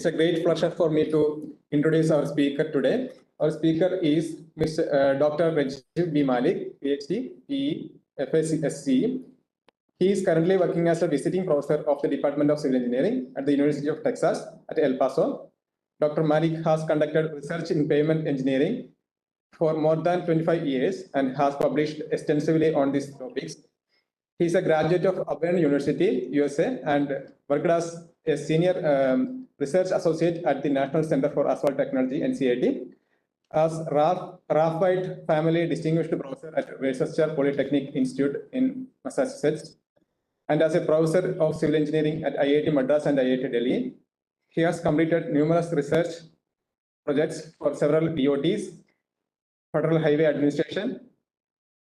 It's a great pleasure for me to introduce our speaker today. Our speaker is Dr. Rajib B. Mallick, Ph.D., PE, FASCE. He is currently working as a visiting professor of the Department of Civil Engineering at the University of Texas at El Paso. Dr. Mallick has conducted research in pavement engineering for more than 25 years and has published extensively on these topics. He is a graduate of Auburn University, USA, and worked as a senior research associate at the National Center for Asphalt Technology, NCAT, as Rajib Family Distinguished Professor at Worcester Polytechnic Institute in Massachusetts, and as a professor of civil engineering at IIT Madras and IIT Delhi. He has completed numerous research projects for several DOTs, Federal Highway Administration,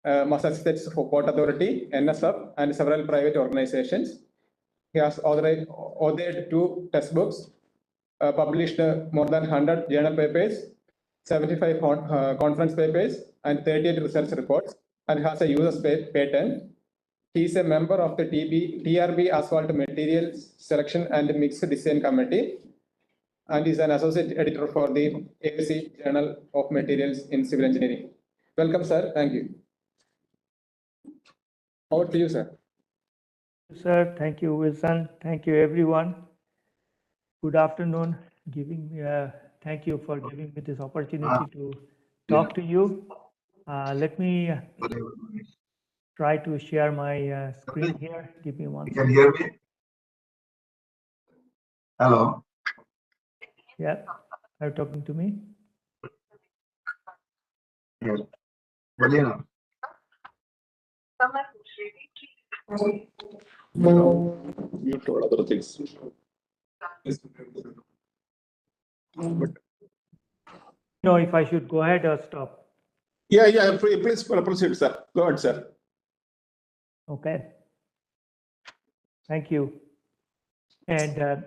Massachusetts Port Authority, NSF, and several private organizations. He has authored 2 textbooks, published more than 100 journal papers, 75 conference papers, and 38 research reports, and has a US patent. He is a member of the TRB Asphalt Materials Selection and Mixed Design Committee, and is an associate editor for the ASC Journal of Materials in Civil Engineering. Welcome, sir. Thank you. Over to you, sir. Sir, thank you, Wilson. Thank you, everyone. Good afternoon. Thank you for giving me this opportunity to talk to you. Let me try to share my screen here. Give me one second. You can hear me? Hello. Yeah, are you talking to me? Yes. Brilliant. You told other things. No, if I should go ahead or stop. Yeah, please proceed, sir. Go ahead, sir. Okay. Thank you. And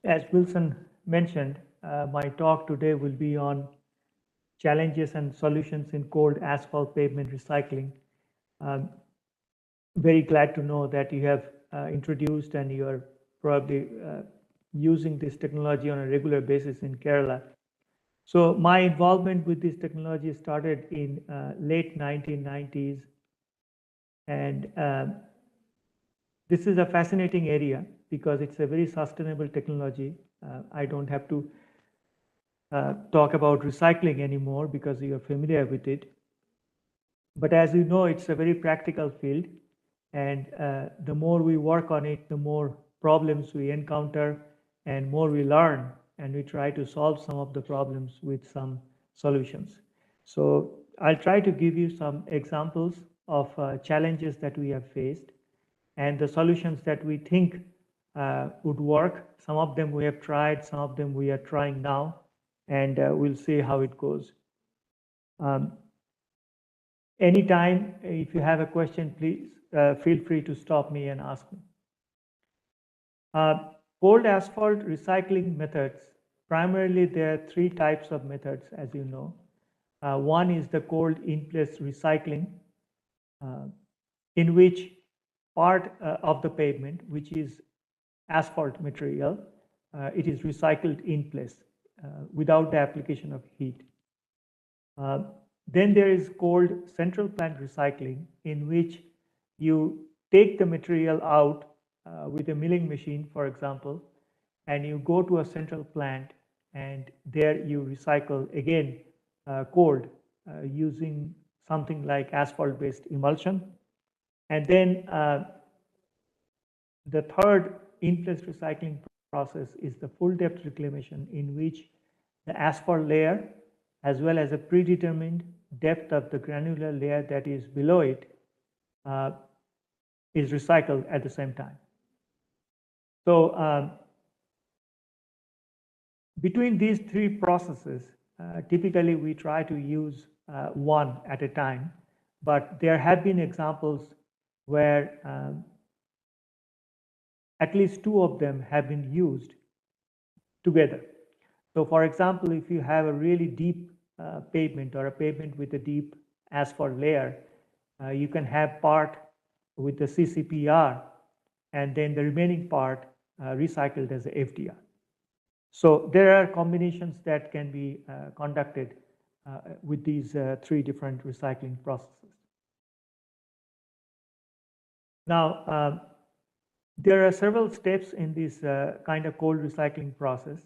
as Wilson mentioned, my talk today will be on challenges and solutions in cold asphalt pavement recycling. Very glad to know that you have introduced and you are probably using this technology on a regular basis in Kerala. So my involvement with this technology started in late 1990s. And this is a fascinating area because it's a very sustainable technology. I don't have to talk about recycling anymore because you're familiar with it. But as you know, it's a very practical field. And the more we work on it, the more problems we encounter and more we learn, and we try to solve some of the problems with some solutions. So I'll try to give you some examples of challenges that we have faced and the solutions that we think would work. Some of them we have tried, some of them we are trying now, and we'll see how it goes. Anytime, if you have a question, please feel free to stop me and ask me. Cold asphalt recycling methods, primarily there are 3 types of methods, as you know. One is the cold in-place recycling, in which part of the pavement, which is asphalt material, it is recycled in place without the application of heat. Then there is cold central plant recycling, in which you take the material out with a milling machine, for example, and you go to a central plant, and there you recycle again cold using something like asphalt-based emulsion. And then the third in-place recycling process is the full depth reclamation, in which the asphalt layer, as well as a predetermined depth of the granular layer that is below it, is recycled at the same time. So between these 3 processes, typically we try to use one at a time, but there have been examples where at least 2 of them have been used together. So for example, if you have a really deep pavement or a pavement with a deep asphalt layer, you can have part with the CCPR and then the remaining part recycled as a FDR. So there are combinations that can be conducted with these three different recycling processes. Now, there are several steps in this kind of cold recycling process.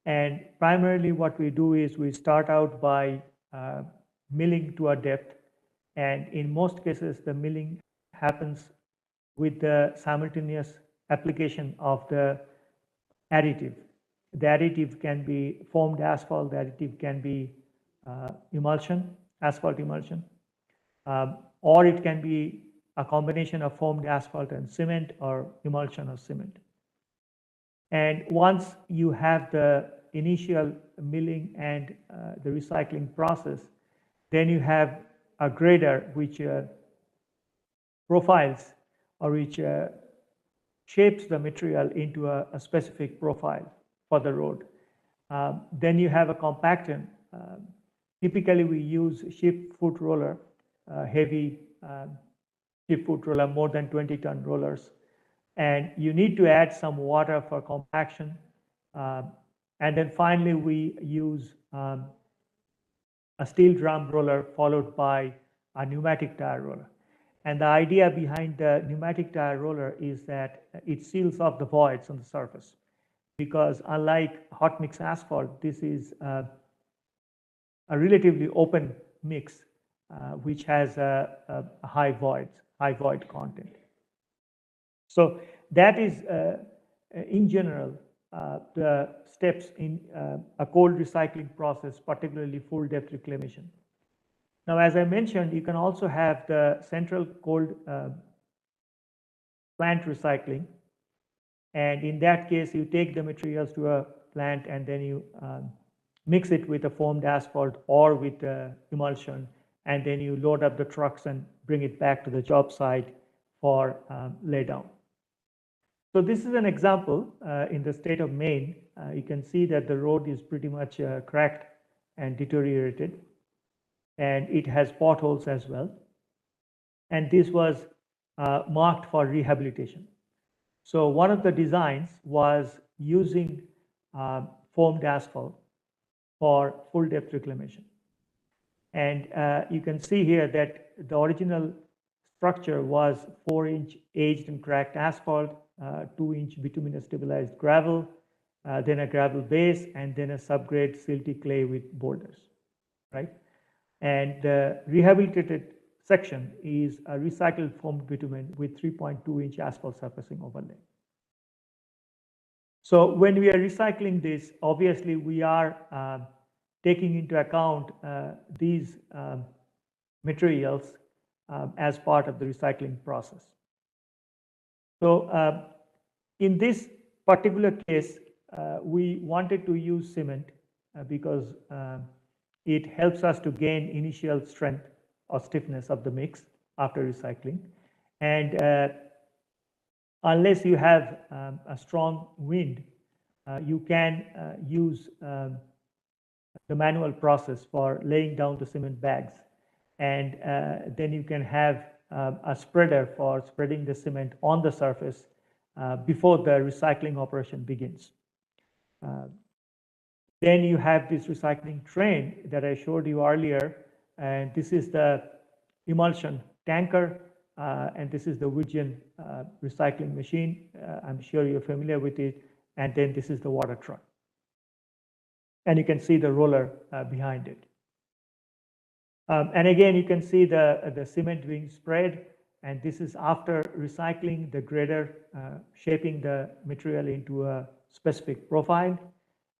And primarily what we do is we start out by milling to a depth. And in most cases, the milling happens with the simultaneous application of the additive. The additive can be foamed asphalt, the additive can be emulsion, asphalt emulsion, or it can be a combination of foamed asphalt and cement or emulsion of cement. And once you have the initial milling and the recycling process, then you have a grader which profiles or which shapes the material into a specific profile for the road. Then you have a compactor. Typically, we use ship foot roller, heavy ship foot roller, more than 20-ton rollers. And you need to add some water for compaction. And then finally, we use a steel drum roller followed by a pneumatic tire roller. And the idea behind the pneumatic tire roller is that it seals off the voids on the surface. Because unlike hot mix asphalt, this is a relatively open mix, which has a high void content. So that is, in general, the steps in a cold recycling process, particularly full depth reclamation. Now, as I mentioned, you can also have the central cold plant recycling. And in that case, you take the materials to a plant and then you mix it with a foamed asphalt or with emulsion, and then you load up the trucks and bring it back to the job site for laydown. So this is an example in the state of Maine. You can see that the road is pretty much cracked and deteriorated, and it has potholes as well. And this was marked for rehabilitation. So one of the designs was using foamed asphalt for full depth reclamation. And you can see here that the original structure was 4-inch aged and cracked asphalt, 2-inch bituminous stabilized gravel, then a gravel base, and then a subgrade silty clay with boulders, right? And the rehabilitated section is a recycled foamed bitumen with 3.2-inch asphalt surfacing overlay. So when we are recycling this, obviously we are taking into account these materials as part of the recycling process. So in this particular case, we wanted to use cement because it helps us to gain initial strength or stiffness of the mix after recycling. And unless you have a strong wind, you can use the manual process for laying down the cement bags. And then you can have a spreader for spreading the cement on the surface before the recycling operation begins. Then you have this recycling train that I showed you earlier, and this is the emulsion tanker, and this is the Wigeon recycling machine. I'm sure you're familiar with it. And then this is the water truck. And you can see the roller behind it. And again, you can see the cement being spread. And this is after recycling, the grader shaping the material into a specific profile.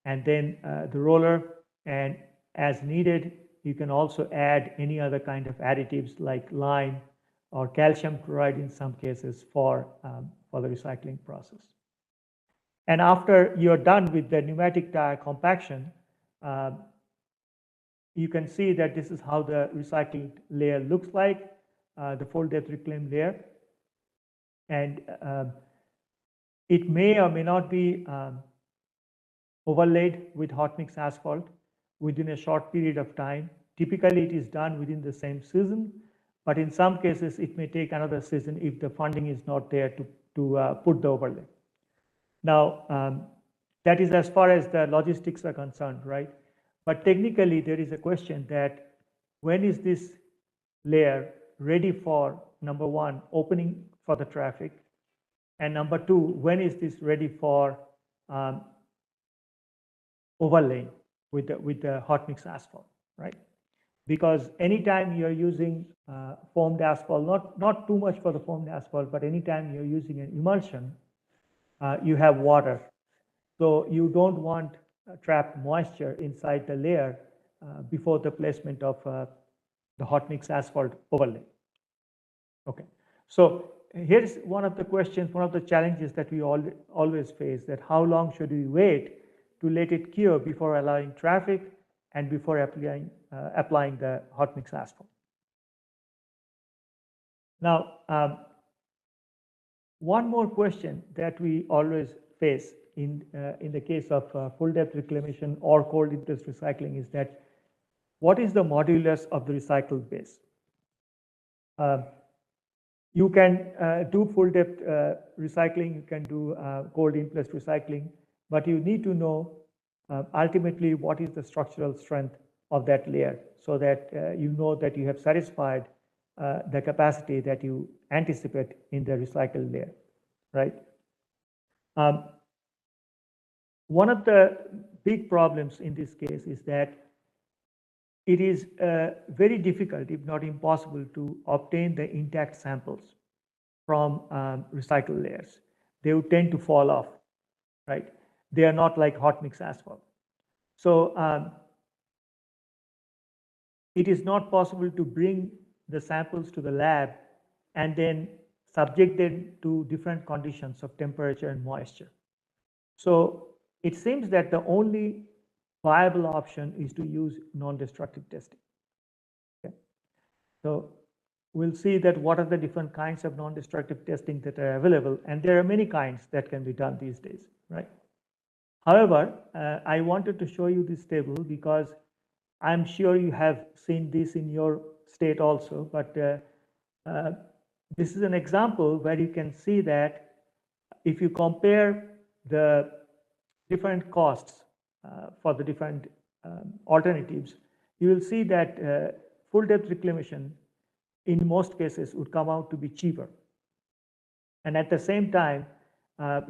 And then the roller, and as needed, you can also add any other kind of additives like lime or calcium chloride in some cases for the recycling process. And after you're done with the pneumatic tire compaction, you can see that this is how the recycled layer looks like, the full depth reclaimed layer. And it may or may not be overlaid with hot mix asphalt within a short period of time. Typically, it is done within the same season, but in some cases, it may take another season if the funding is not there to put the overlay. Now, That is as far as the logistics are concerned, right? But technically, there is a question that when is this layer ready for, number one, opening for the traffic, and number two, when is this ready for overlaying with the hot mix asphalt, right? Because anytime you're using foamed asphalt, not too much for the foamed asphalt, but anytime you're using an emulsion, you have water. So you don't want trapped moisture inside the layer before the placement of the hot mix asphalt overlay. Okay, so here's one of the questions, one of the challenges that we always face, that how long should we wait to let it cure before allowing traffic and before applying the hot mix asphalt. Now, one more question that we always face in the case of full depth reclamation or cold interest recycling is that what is the modulus of the recycled base? You can do full depth recycling, you can do cold interest recycling, but you need to know ultimately what is the structural strength of that layer so that you know that you have satisfied the capacity that you anticipate in the recycled layer, right? One of the big problems in this case is that it is very difficult, if not impossible, to obtain the intact samples from recycled layers. They would tend to fall off, right? They are not like hot mix asphalt. So it is not possible to bring the samples to the lab and then subject them to different conditions of temperature and moisture. So it seems that the only viable option is to use non-destructive testing. Okay. So we'll see that what are the different kinds of non-destructive testing that are available, and there are many kinds that can be done these days, right? However, I wanted to show you this table because I'm sure you have seen this in your state also, but this is an example where you can see that if you compare the different costs for the different alternatives, you will see that full depth reclamation in most cases would come out to be cheaper. And at the same time,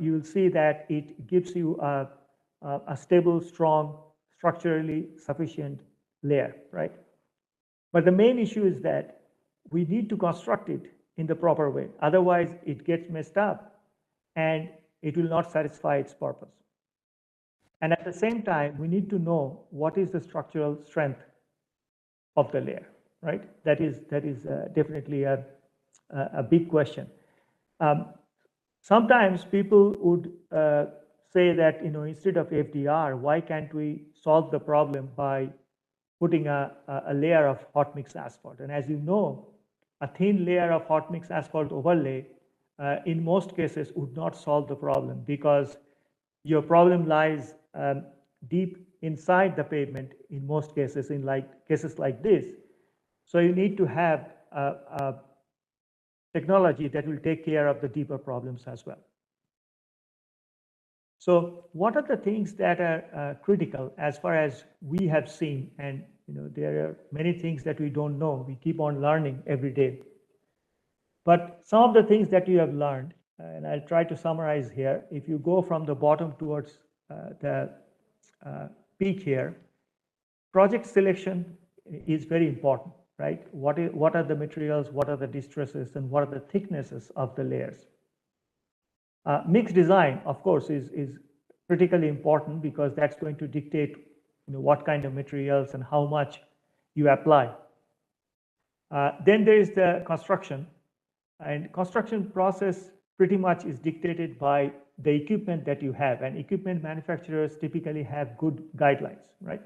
you will see that it gives you a stable, strong, structurally sufficient layer, right? But the main issue is that we need to construct it in the proper way. Otherwise, it gets messed up and it will not satisfy its purpose. And at the same time, we need to know what is the structural strength of the layer, right? That is definitely a big question. Sometimes people would say that, instead of FDR, why can't we solve the problem by putting a layer of hot mix asphalt? And as you know, a thin layer of hot mix asphalt overlay in most cases would not solve the problem because your problem lies deep inside the pavement in most cases, in cases like this. So you need to have a technology that will take care of the deeper problems as well. So what are the things that are critical as far as we have seen? And there are many things that we don't know. We keep on learning every day. But some of the things that you have learned, and I'll try to summarize here. If you go from the bottom towards the peak here, project selection is very important, right? What are the materials, what are the distresses, and what are the thicknesses of the layers? Mix design, of course, is critically important because that's going to dictate what kind of materials and how much you apply. Then there is the construction, and construction process pretty much is dictated by the equipment that you have, and equipment manufacturers typically have good guidelines, right?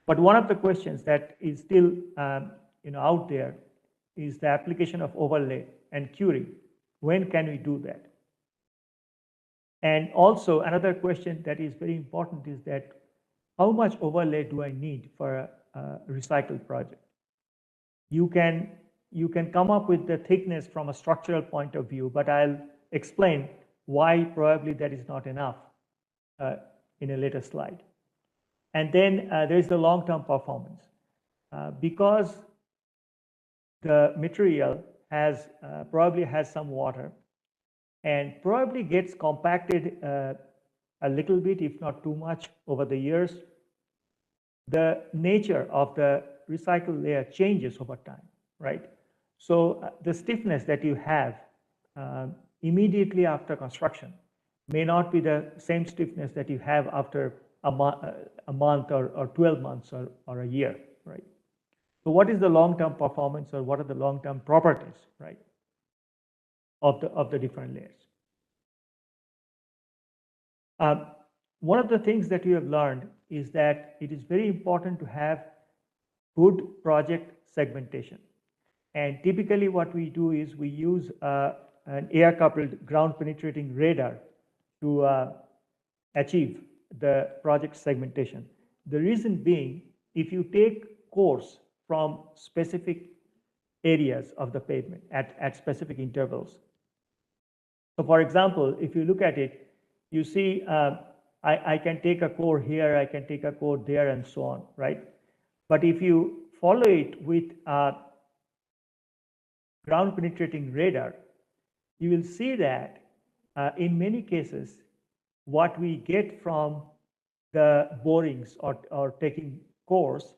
But one of the questions that is still out there is the application of overlay and curing. When can we do that? And also another question that is very important is that how much overlay do I need for a recycled project? You can come up with the thickness from a structural point of view, but I'll explain why probably that is not enough in a later slide. And then there's the long-term performance. Because the material has probably has some water and probably gets compacted a little bit, if not too much, over the years, the nature of the recycled layer changes over time, right? So the stiffness that you have immediately after construction may not be the same stiffness that you have after a month or 12 months or a year, right? So what is the long-term performance, or what are the long-term properties, right, of the different layers? One of the things that we have learned is that it is very important to have good project segmentation. And typically what we do is we use an air-coupled ground-penetrating radar to achieve the project segmentation. The reason being, if you take cores from specific areas of the pavement at specific intervals. So for example, if you look at it, you see I can take a core here, I can take a core there, and so on, right? But if you follow it with a ground penetrating radar, you will see that in many cases, what we get from the borings or taking cores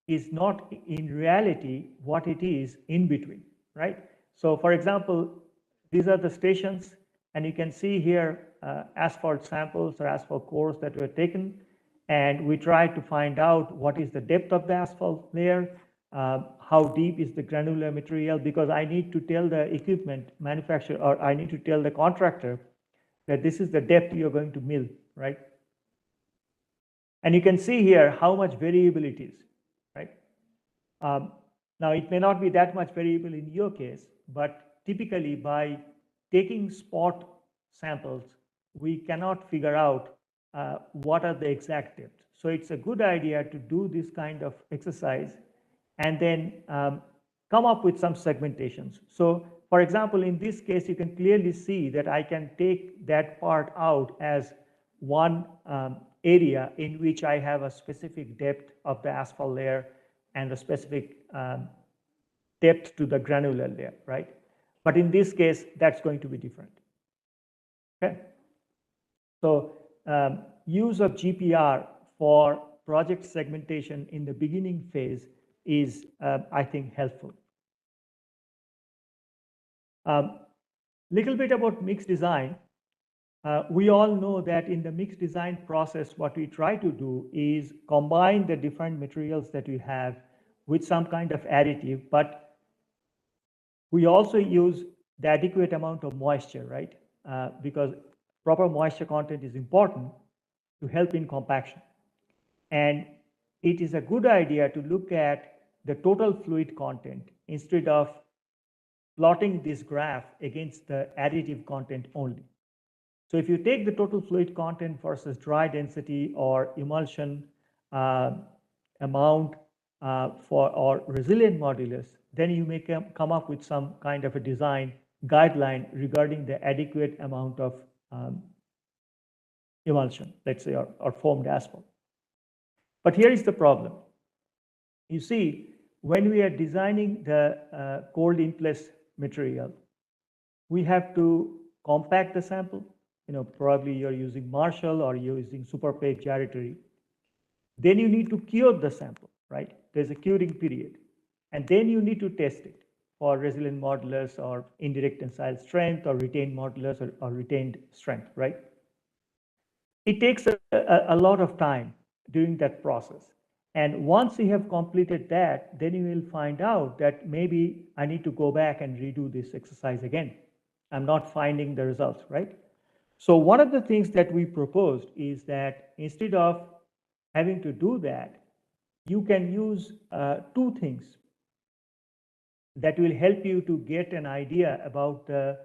is not in reality what it is in between, right? So for example, these are the stations, and you can see here asphalt samples or asphalt cores that were taken, and we try to find out what is the depth of the asphalt layer, how deep is the granular material, because I need to tell the equipment manufacturer, or I need to tell the contractor that this is the depth you're going to mill, right? And you can see here how much variable it is, right? Now, it may not be that much variable in your case, but typically by taking spot samples, we cannot figure out what are the exact depths. So it's a good idea to do this kind of exercise and then come up with some segmentations. So for example, in this case, you can clearly see that I can take that part out as one area in which I have a specific depth of the asphalt layer and a specific depth to the granular layer, right? But in this case, that's going to be different. Okay. So use of GPR for project segmentation in the beginning phase is, I think, helpful. Little bit about mixed design. We all know that in the mixed design process, what we try to do is combine the different materials that we have with some kind of additive, but we also use the adequate amount of moisture, right? Because proper moisture content is important to help in compaction. And it is a good idea to look at the total fluid content instead of plotting this graph against the additive content only. So if you take the total fluid content versus dry density or emulsion amount or resilient modulus, then you may come up with some kind of a design guideline regarding the adequate amount of emulsion, let's say, or foamed asphalt. But here is the problem. You see, when we are designing the cold in-place material, we have to compact the sample. You know, probably you're using Marshall or you're using Superpave gyratory. Then you need to cure the sample, right? There's a curing period. And then you need to test it for resilient modulus or indirect tensile strength or retained modulus or retained strength, right? It takes a lot of time during that process. And once you have completed that, then you will find out that maybe I need to go back and redo this exercise again. I'm not finding the results, right? So one of the things that we proposed is that instead of having to do that, you can use two things that will help you to get an idea about the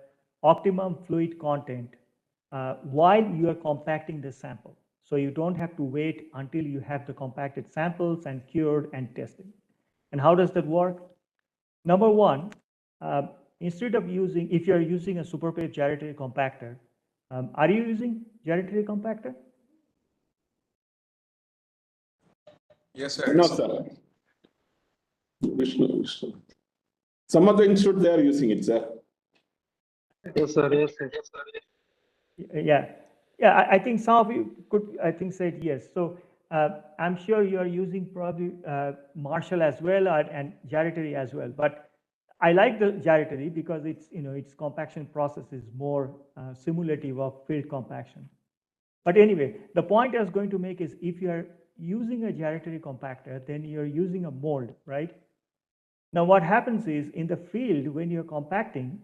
optimum fluid content while you are compacting the sample. So you don't have to wait until you have the compacted samples and cured and tested. And how does that work? Number one, instead of using, if you're using a Superpave gyratory compactor, are you using gyratory compactor? Yes, sir. No, sir. Vishnu. Some of the institute they are using it, sir. Yes, sir. Yes, sir. Yeah, I think some of you could, I think, said yes. So I'm sure you are using probably Marshall as well and gyratory as well. But I like the gyratory because it's, its compaction process is more simulative of field compaction. But anyway, the point I was going to make is if you are using a gyratory compactor, then you're using a mold, right? Now what happens is in the field, when you're compacting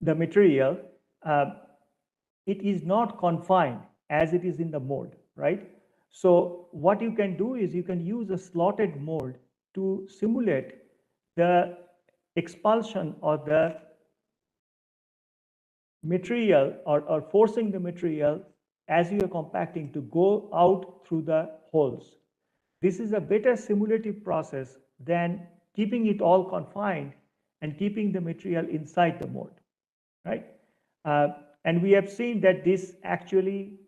the material, it is not confined as it is in the mold, right? So what you can do is you can use a slotted mold to simulate the expulsion or the material or forcing the material as you are compacting to go out through the holes. This is a better simulative process than keeping it all confined and keeping the material inside the mold, right? And we have seen that this actually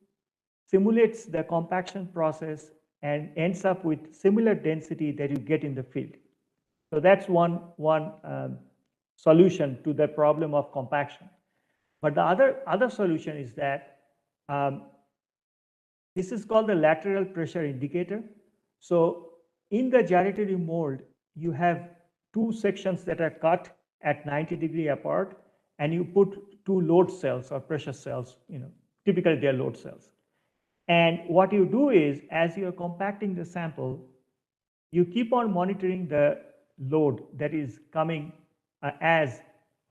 simulates the compaction process and ends up with similar density that you get in the field. So that's one solution to the problem of compaction. But the other solution is that this is called the lateral pressure indicator. So in the gyratory mold, you have two sections that are cut at 90-degree apart, and you put two load cells or pressure cells, typically they're load cells. And what you do is, as you're compacting the sample, you keep on monitoring the load that is coming as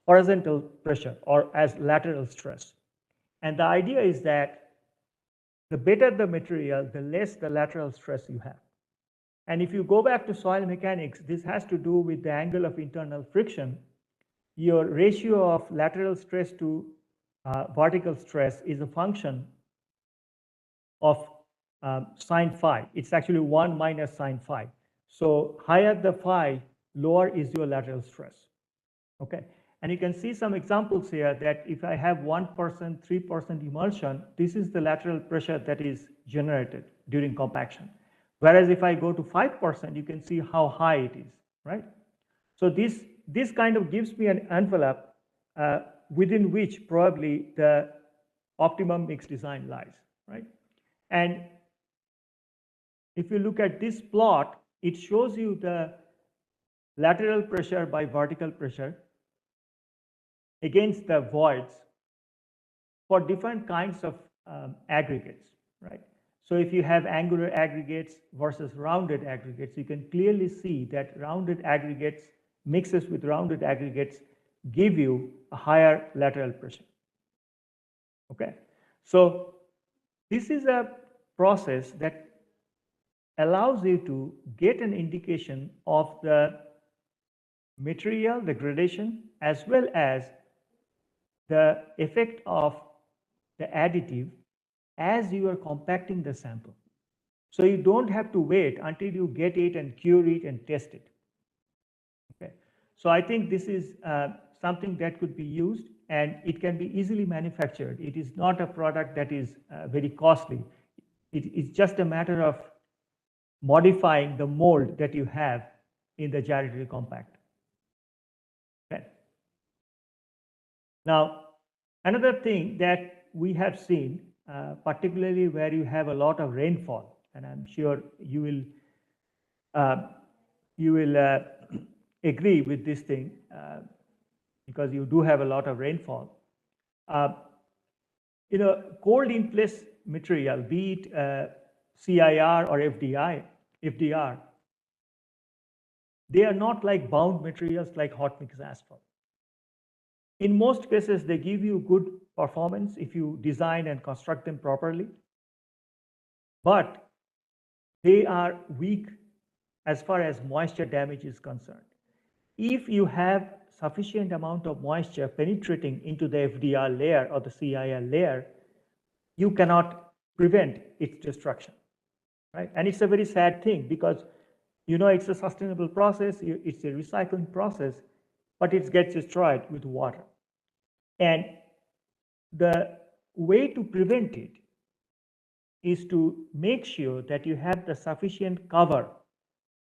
horizontal pressure or as lateral stress. And the idea is that the better the material, the less the lateral stress you have. And if you go back to soil mechanics, this has to do with the angle of internal friction. Your ratio of lateral stress to vertical stress is a function of sine phi. It's actually 1 minus sine phi. So higher the phi, lower is your lateral stress. Okay, and you can see some examples here that if I have 1%, 3% emulsion, this is the lateral pressure that is generated during compaction. Whereas if I go to 5%, you can see how high it is, right? So this kind of gives me an envelope within which probably the optimum mix design lies, right? And if you look at this plot, it shows you the lateral pressure by vertical pressure against the voids for different kinds of aggregates, right? So if you have angular aggregates versus rounded aggregates, you can clearly see that rounded aggregates, mixes with rounded aggregates, give you a higher lateral pressure, okay? So this is a process that allows you to get an indication of the material, the gradation, as well as the effect of the additive as you are compacting the sample. So you don't have to wait until you get it and cure it and test it. Okay. So I think this is something that could be used, and it can be easily manufactured. It is not a product that is very costly. It's just a matter of modifying the mold that you have in the gyratory compact. Okay. Now, another thing that we have seen, particularly where you have a lot of rainfall, and I'm sure you will agree with this thing because you do have a lot of rainfall. Cold in place material, be it CIR or FDR, they are not like bound materials like hot mix asphalt. In most cases, they give you good performance if you design and construct them properly, but they are weak as far as moisture damage is concerned. If you have sufficient amount of moisture penetrating into the FDR layer or the CIR layer, you cannot prevent its destruction, right? And it's a very sad thing because it's a sustainable process, it's a recycling process, but it gets destroyed with water. And the way to prevent it is to make sure that you have the sufficient cover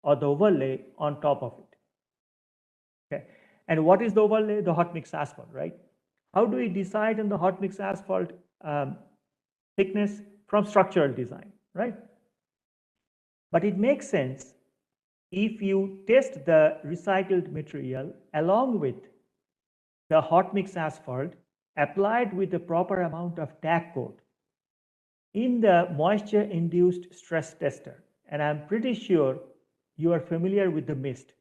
or the overlay on top of it. Okay. And what is the overlay? The hot mix asphalt, right? How do we decide on the hot mix asphalt thickness? From structural design, right? But it makes sense if you test the recycled material along with the hot mix asphalt applied with the proper amount of tack coat in the moisture induced stress tester. And I'm pretty sure you are familiar with the MIST.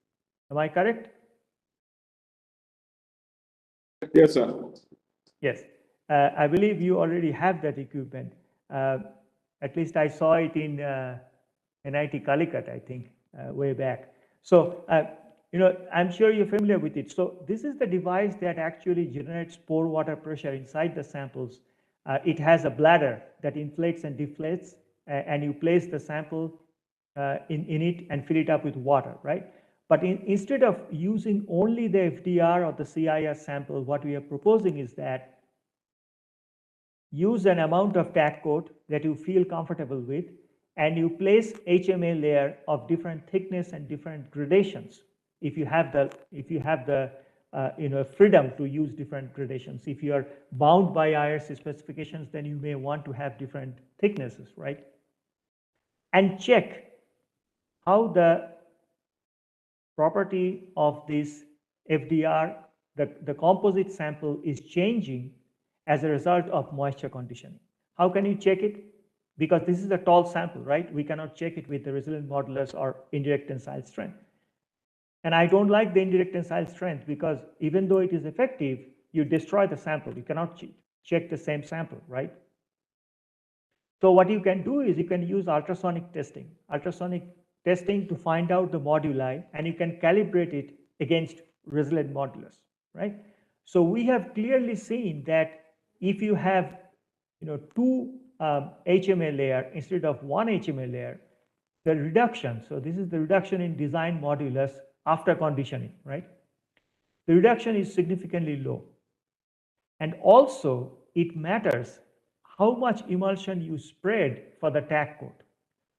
Am I correct? Yes, sir. Yes. I believe you already have that equipment. At least I saw it in NIT Calicut, I think, way back. So, I'm sure you're familiar with it. So this is the device that actually generates pore water pressure inside the samples. It has a bladder that inflates and deflates, and you place the sample in it and fill it up with water, right? But instead of using only the FDR or the CIR sample, what we are proposing is that use an amount of tack coat that you feel comfortable with, and you place HMA layer of different thickness and different gradations. If you have the freedom to use different gradations. If you are bound by IRC specifications, then you may want to have different thicknesses, right? And check how the property of this FDR, the composite sample, is changing as a result of moisture conditioning. How can you check it? Because this is a tall sample, right? We cannot check it with the resilient modulus or indirect tensile strength. And I don't like the indirect tensile strength because even though it is effective, you destroy the sample. You cannot check the same sample, right? So what you can do is you can use ultrasonic testing. Ultrasonic testing to find out the moduli, and you can calibrate it against resilient modulus, right? So we have clearly seen that if you have two HMA layer instead of one HMA layer, the reduction, so this is the reduction in design modulus after conditioning, right? The reduction is significantly low. And also it matters how much emulsion you spread for the tack coat.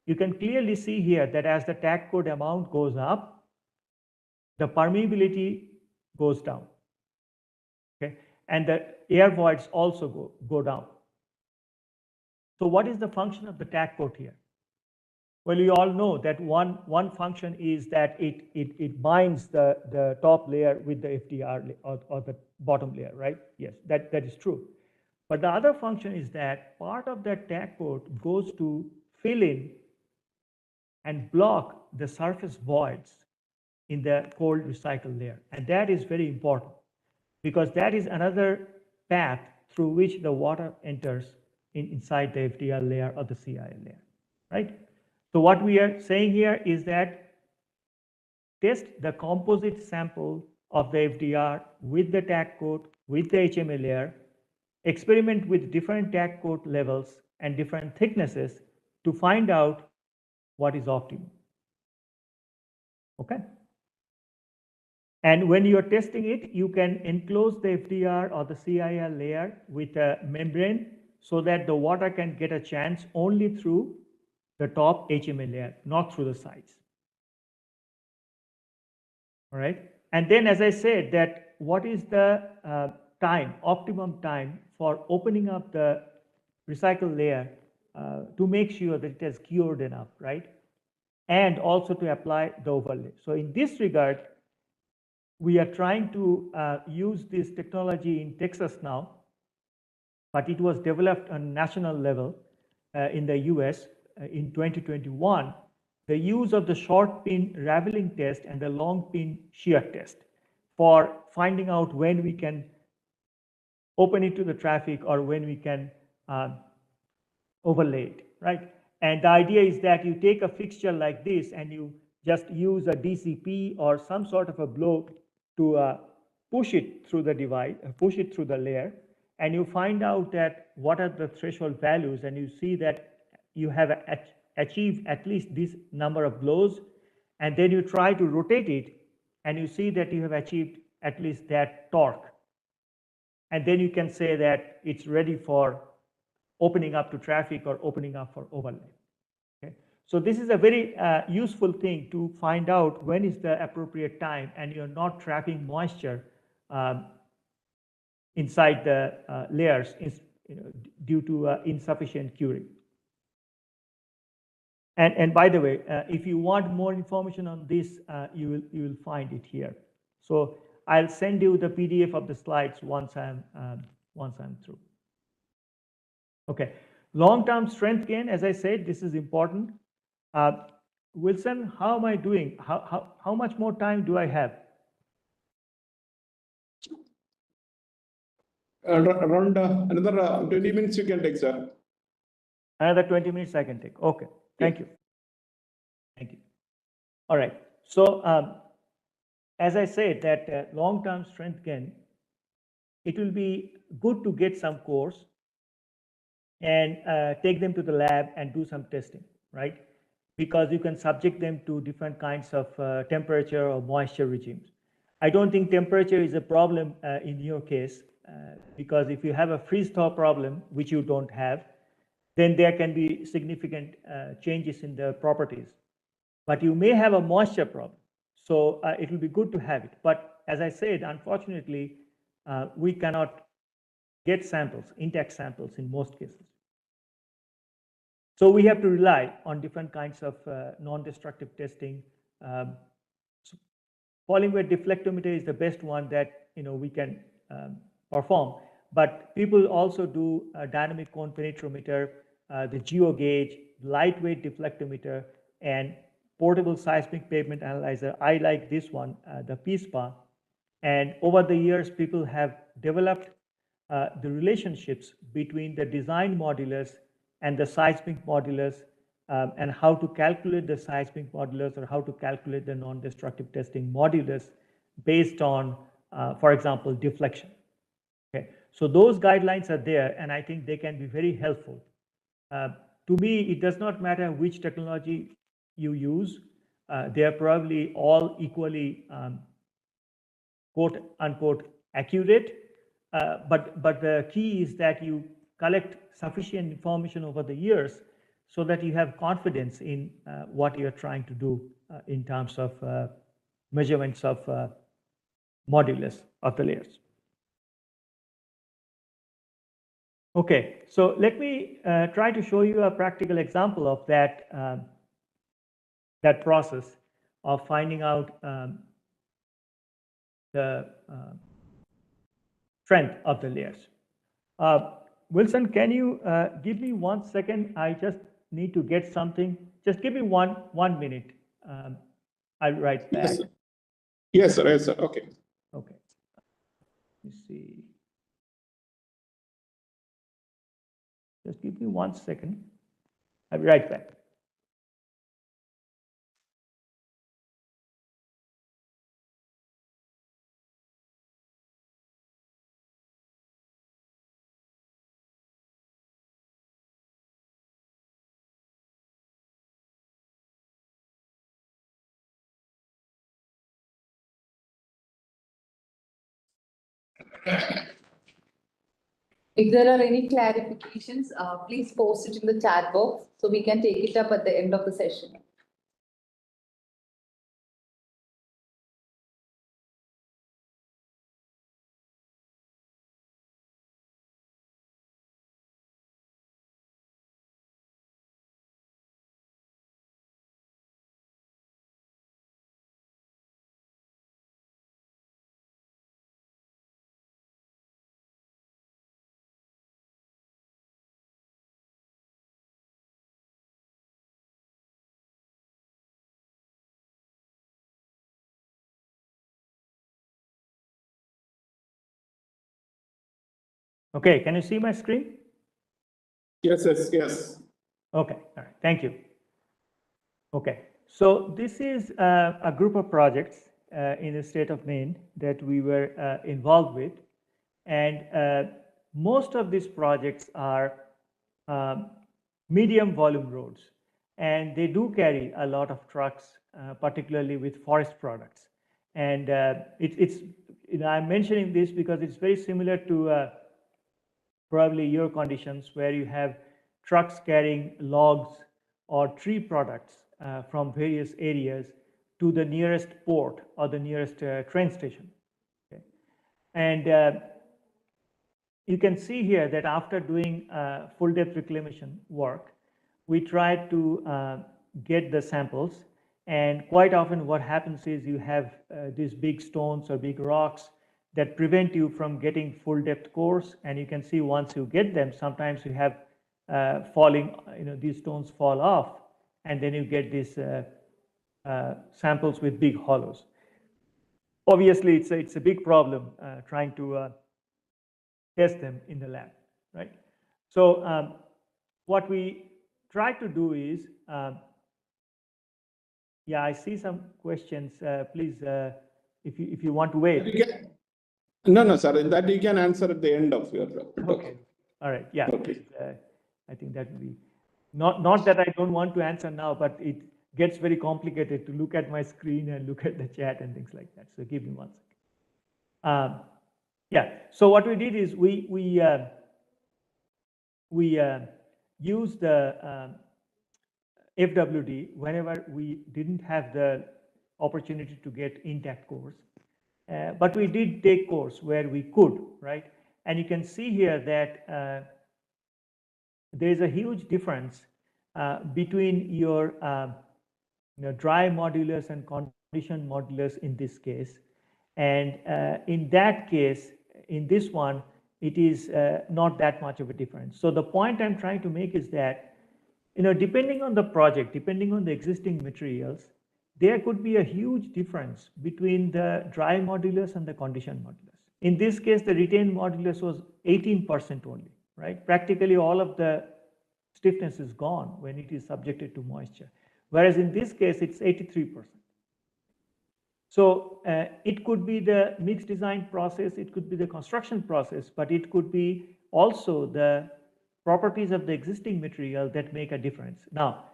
You can clearly see here that as the tack coat amount goes up, the permeability goes down, okay? And the air voids also go down. So what is the function of the tack coat here? Well, you all know that one function is that it binds the top layer with the FDR or the bottom layer, right? Yes, that is true. But the other function is that part of that tack coat goes to fill in and block the surface voids in the cold recycle layer. And that is very important because that is another path through which the water enters inside the FDR layer or the CIL layer, right? So what we are saying here is that test the composite sample of the FDR with the tack coat, with the HMA layer, experiment with different tack coat levels and different thicknesses to find out what is optimal, okay? And when you are testing it, you can enclose the FDR or the CIL layer with a membrane so that the water can get a chance only through the top HMA layer, not through the sides. All right. And then, as I said, that what is the optimum time for opening up the recycle layer to make sure that it has cured enough, right? And also to apply the overlay. So in this regard, we are trying to use this technology in Texas now, but it was developed on national level in the US in 2021, the use of the short pin raveling test and the long pin shear test for finding out when we can open it to the traffic or when we can overlay it, right? And the idea is that you take a fixture like this and you just use a DCP or some sort of a blow to push it through the device, push it through the layer, and you find out that what are the threshold values, and you see that you have achieved at least this number of blows, and then you try to rotate it, and you see that you have achieved at least that torque. And then you can say that it's ready for opening up to traffic or opening up for overlay. Okay? So this is a very useful thing to find out when is the appropriate time and you're not trapping moisture inside the layers due to insufficient curing. And by the way, if you want more information on this, you will find it here. So I'll send you the PDF of the slides once I'm through. Okay, long-term strength gain. As I said, this is important. Wilson, how am I doing? How much more time do I have? Around another 20 minutes you can take, sir. Another 20 minutes I can take. Okay, thank you. Thank you. All right. So as I said, that long-term strength gain, it will be good to get some cores and take them to the lab and do some testing, right? Because you can subject them to different kinds of temperature or moisture regimes. I don't think temperature is a problem in your case, because if you have a freeze-thaw problem, which you don't have, then there can be significant changes in the properties. But you may have a moisture problem. So it will be good to have it. But as I said, unfortunately, we cannot get samples, intact samples in most cases. So we have to rely on different kinds of non-destructive testing. Falling weight deflectometer is the best one that we can perform. But people also do a dynamic cone penetrometer, the GeoGauge, lightweight deflectometer, and portable seismic pavement analyzer. I like this one, the PSPA. And over the years, people have developed the relationships between the design modulus and the seismic modulus, and how to calculate the seismic modulus or how to calculate the non-destructive testing modulus based on, for example, deflection. Okay, so those guidelines are there, and I think they can be very helpful. To me, it does not matter which technology you use. They are probably all equally quote unquote accurate, but the key is that you collect sufficient information over the years so that you have confidence in what you are trying to do in terms of measurements of modulus of the layers. Okay, so let me try to show you a practical example of that that process of finding out the strength of the layers. Wilson, can you give me 1 second? I just need to get something. Just give me one minute. I'll write back. Yes, sir. Yes, sir. Yes, sir. Okay. Okay. Let me see. Just give me 1 second. I'll be right back. If there are any clarifications, please post it in the chat box so we can take it up at the end of the session. Okay, can you see my screen? Yes, yes, yes. Okay, all right, thank you. Okay, so this is a group of projects in the state of Maine that we were involved with. And most of these projects are medium volume roads. And they do carry a lot of trucks, particularly with forest products. And I'm mentioning this because it's very similar to probably your conditions where you have trucks carrying logs or tree products from various areas to the nearest port or the nearest train station. Okay. And you can see here that after doing full depth reclamation work, we tried to get the samples, and quite often what happens is you have these big stones or big rocks that prevent you from getting full depth cores, and you can see once you get them, sometimes you have falling, these stones fall off, and then you get these samples with big hollows. Obviously, it's a big problem trying to test them in the lab, right? So what we try to do is, yeah, I see some questions. Please, if you want to wait. No, sir. That you can answer at the end of your talk. Okay. All right. Yeah. Okay. Please, I think that would be not that I don't want to answer now, but it gets very complicated to look at my screen and look at the chat and things like that. So give me 1 second. Yeah. So what we did is we used the FWD whenever we didn't have the opportunity to get intact cores. But we did take cores where we could, right? And you can see here that there is a huge difference between your dry modulus and conditioned modulus in this case. And in that case, in this one, it is not that much of a difference. So the point I'm trying to make is that, depending on the project, depending on the existing materials, there could be a huge difference between the dry modulus and the conditioned modulus. In this case, the retained modulus was 18% only, right? Practically all of the stiffness is gone when it is subjected to moisture. Whereas in this case, it's 83%. So it could be the mixed design process, it could be the construction process, but it could be also the properties of the existing material that make a difference. Now,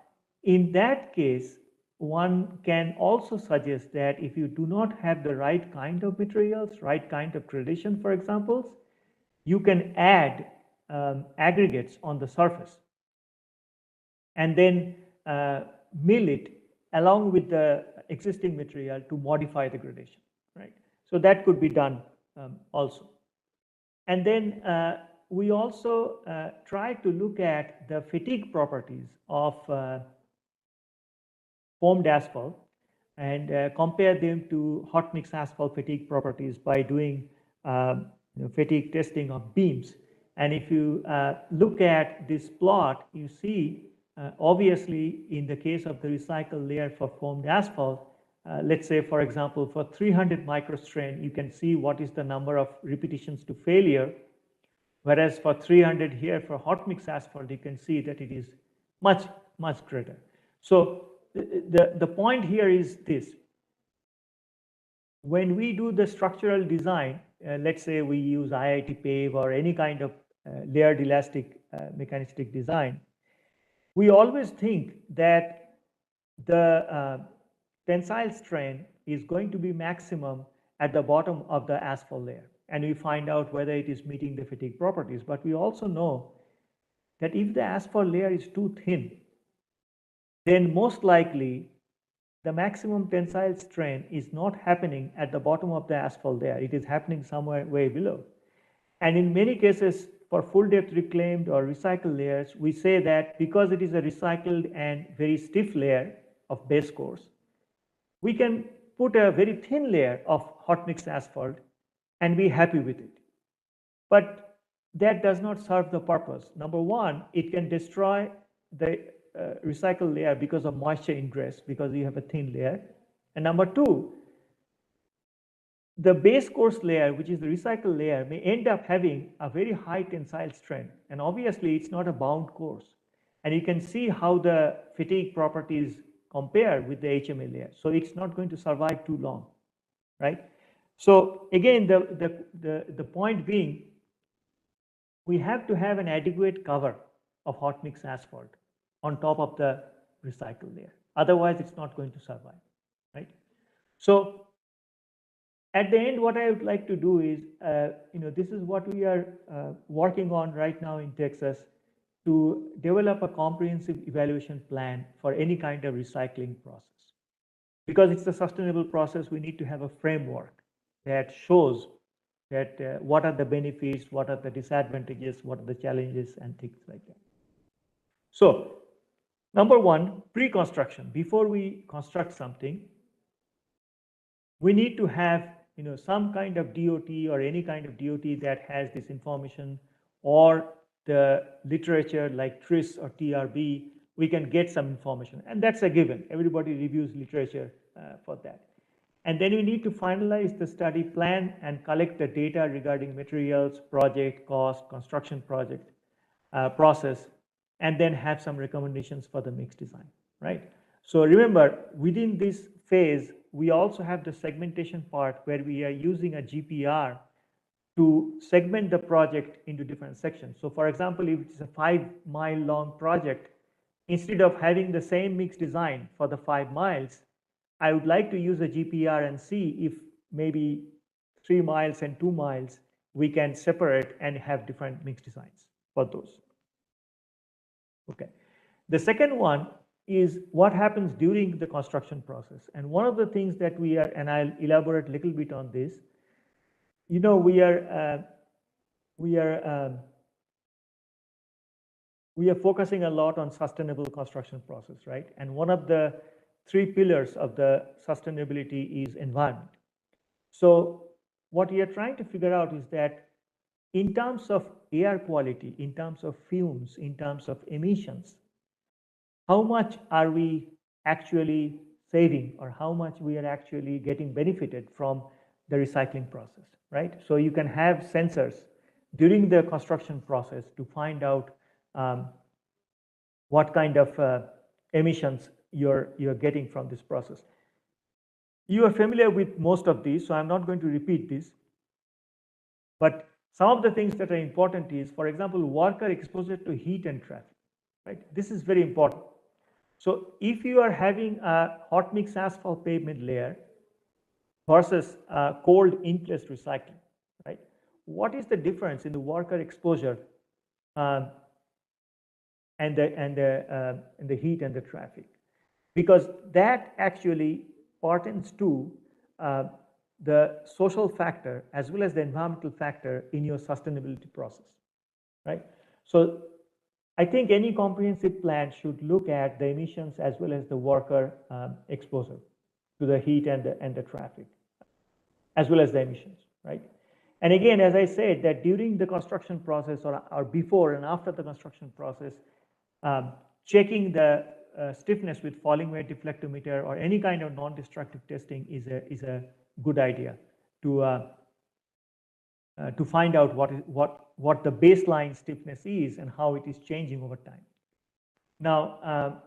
in that case, one can also suggest that if you do not have the right kind of materials, right kind of gradation, for example, you can add aggregates on the surface and then mill it along with the existing material to modify the gradation, right? So that could be done also. And then we also try to look at the fatigue properties of foamed asphalt and compare them to hot mix asphalt fatigue properties by doing fatigue testing of beams. And if you look at this plot, you see obviously in the case of the recycled layer for foamed asphalt, let's say for example for 300 microstrain, you can see what is the number of repetitions to failure. Whereas for 300 here for hot mix asphalt, you can see that it is much, much greater. So the point here is this. When we do the structural design, let's say we use IIT PAVE or any kind of layered elastic mechanistic design, we always think that the tensile strain is going to be maximum at the bottom of the asphalt layer. And we find out whether it is meeting the fatigue properties. But we also know that if the asphalt layer is too thin, then most likely the maximum tensile strain is not happening at the bottom of the asphalt layer. It is happening somewhere way below. And in many cases, for full depth reclaimed or recycled layers, we say that because it is a recycled and very stiff layer of base course, we can put a very thin layer of hot mix asphalt and be happy with it. But that does not serve the purpose. Number one, it can destroy the recycled layer because of moisture ingress, because you have a thin layer. And number two, the base course layer, which is the recycled layer, may end up having a very high tensile strength. And obviously, it's not a bound course. And you can see how the fatigue properties compare with the HMA layer. So it's not going to survive too long, right? So again, the point being, we have to have an adequate cover of hot mix asphalt on top of the recycled layer. Otherwise, it's not going to survive, right? So At the end, what I would like to do is, this is what we are working on right now in Texas to develop a comprehensive evaluation plan for any kind of recycling process. Because it's a sustainable process, we need to have a framework that shows that what are the benefits, what are the disadvantages, what are the challenges, and things like that. So, number one, pre-construction. Before we construct something, we need to have some kind of DOT or any kind of DOT that has this information, or the literature like TRIS or TRB, we can get some information, and that's a given. Everybody reviews literature for that. And then we need to finalize the study plan and collect the data regarding materials, project, cost, construction project, process, and then have some recommendations for the mix design, right? So remember, within this phase, we also have the segmentation part where we are using a GPR to segment the project into different sections. So for example, if it's a 5-mile long project, instead of having the same mix design for the 5 miles, I would like to use a GPR and see if maybe 3 miles and 2 miles, we can separate and have different mix designs for those. Okay. The second one is what happens during the construction process. And one of the things that we are, and I'll elaborate a little bit on this, we are focusing a lot on sustainable construction process, right? And one of the 3 pillars of the sustainability is environment. So what we are trying to figure out is that in terms of air quality, in terms of fumes, in terms of emissions, how much are we actually saving, or how much we are actually getting benefited from the recycling process, right? So you can have sensors during the construction process to find out what kind of emissions you're getting from this process. You are familiar with most of these, so I'm not going to repeat this. But some of the things that are important is, for example, worker exposure to heat and traffic, right? This is very important. So if you are having a hot mix asphalt pavement layer versus cold in-place recycling, right? What is the difference in the worker exposure and the heat and the traffic? Because that actually pertains to the social factor as well as the environmental factor in your sustainability process, right? So I think any comprehensive plan should look at the emissions as well as the worker exposure to the heat and the traffic, as well as the emissions, right? And again, as I said, that during the construction process or before and after the construction process, checking the stiffness with falling weight deflectometer or any kind of non-destructive testing is a good idea to find out what the baseline stiffness is and how it is changing over time. Now,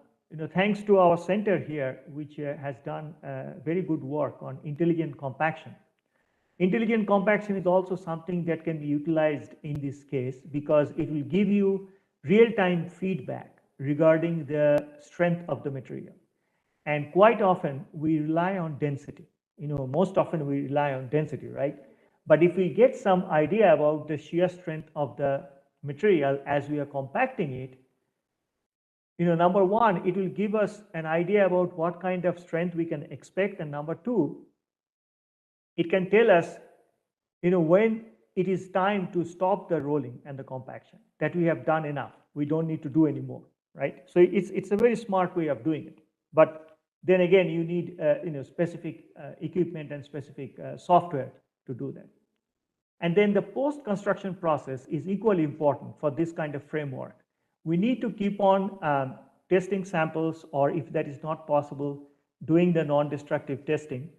thanks to our center here, which has done very good work on intelligent compaction. Intelligent compaction is also something that can be utilized in this case because it will give you real-time feedback regarding the strength of the material. And quite often we rely on density. Most often we rely on density, right? But if we get some idea about the shear strength of the material as we are compacting it, number one, it will give us an idea about what kind of strength we can expect. And number two, it can tell us, when it is time to stop the rolling and the compaction, that we have done enough. We don't need to do any more, right? So it's a very smart way of doing it. But then again, you need specific equipment and specific software to do that. And then the post-construction process is equally important for this kind of framework. We need to keep on testing samples, or if that is not possible, doing the non-destructive testing.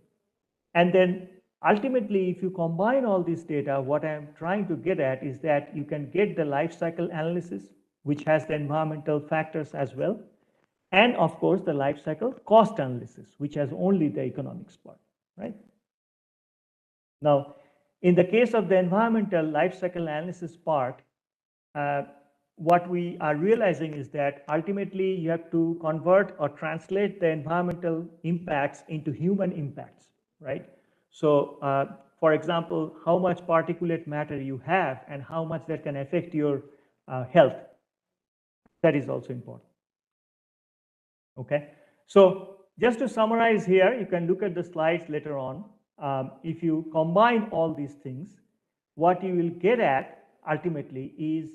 And then ultimately, if you combine all this data, what I'm trying to get at is that you can get the life cycle analysis, which has the environmental factors as well. And of course, the life cycle cost analysis, which has only the economics part, right? Now, in the case of the environmental life cycle analysis part, what we are realizing is that ultimately you have to convert or translate the environmental impacts into human impacts, right? So for example, how much particulate matter you have and how much that can affect your health. That is also important. Okay, so just to summarize here, you can look at the slides later on. If you combine all these things, what you will get at ultimately is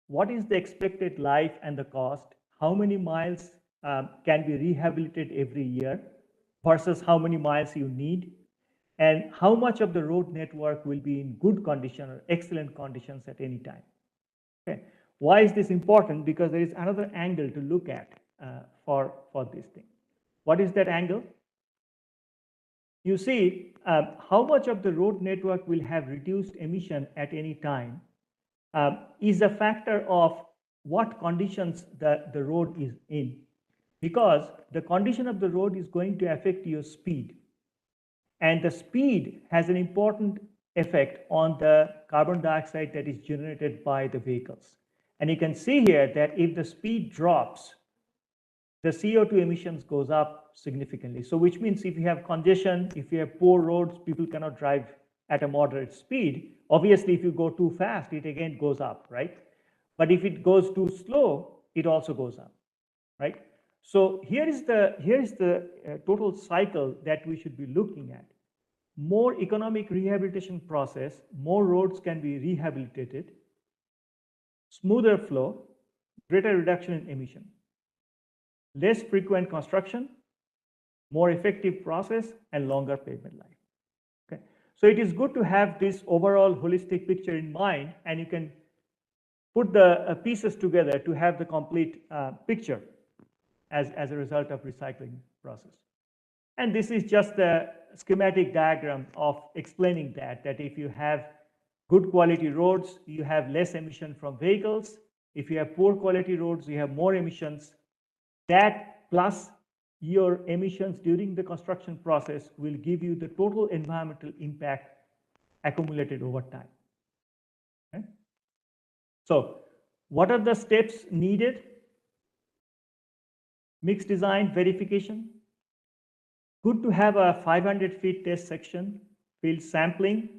what is the expected life and the cost, how many miles can be rehabilitated every year versus how many miles you need, and how much of the road network will be in good condition or excellent conditions at any time. Okay. Why is this important? Because there is another angle to look at for this thing. What is that angle? You see, how much of the road network will have reduced emission at any time is a factor of what conditions the road is in. Because the condition of the road is going to affect your speed. And the speed has an important effect on the carbon dioxide that is generated by the vehicles. And you can see here that if the speed drops, the CO2 emissions goes up significantly. So which means if you have congestion, if you have poor roads, people cannot drive at a moderate speed. Obviously, if you go too fast, it again goes up, right? But if it goes too slow, it also goes up, right? So here is the total cycle that we should be looking at. More economic rehabilitation process, more roads can be rehabilitated, smoother flow, greater reduction in emission, less frequent construction, more effective process, and longer pavement life. Okay, so it is good to have this overall holistic picture in mind, and you can put the pieces together to have the complete picture as a result of recycling process. And this is just the schematic diagram of explaining that if you have good quality roads, you have less emission from vehicles. If you have poor quality roads, you have more emissions. That plus your emissions during the construction process will give you the total environmental impact accumulated over time. Okay? So what are the steps needed? Mixed design verification. Good to have a 500 feet test section, field sampling.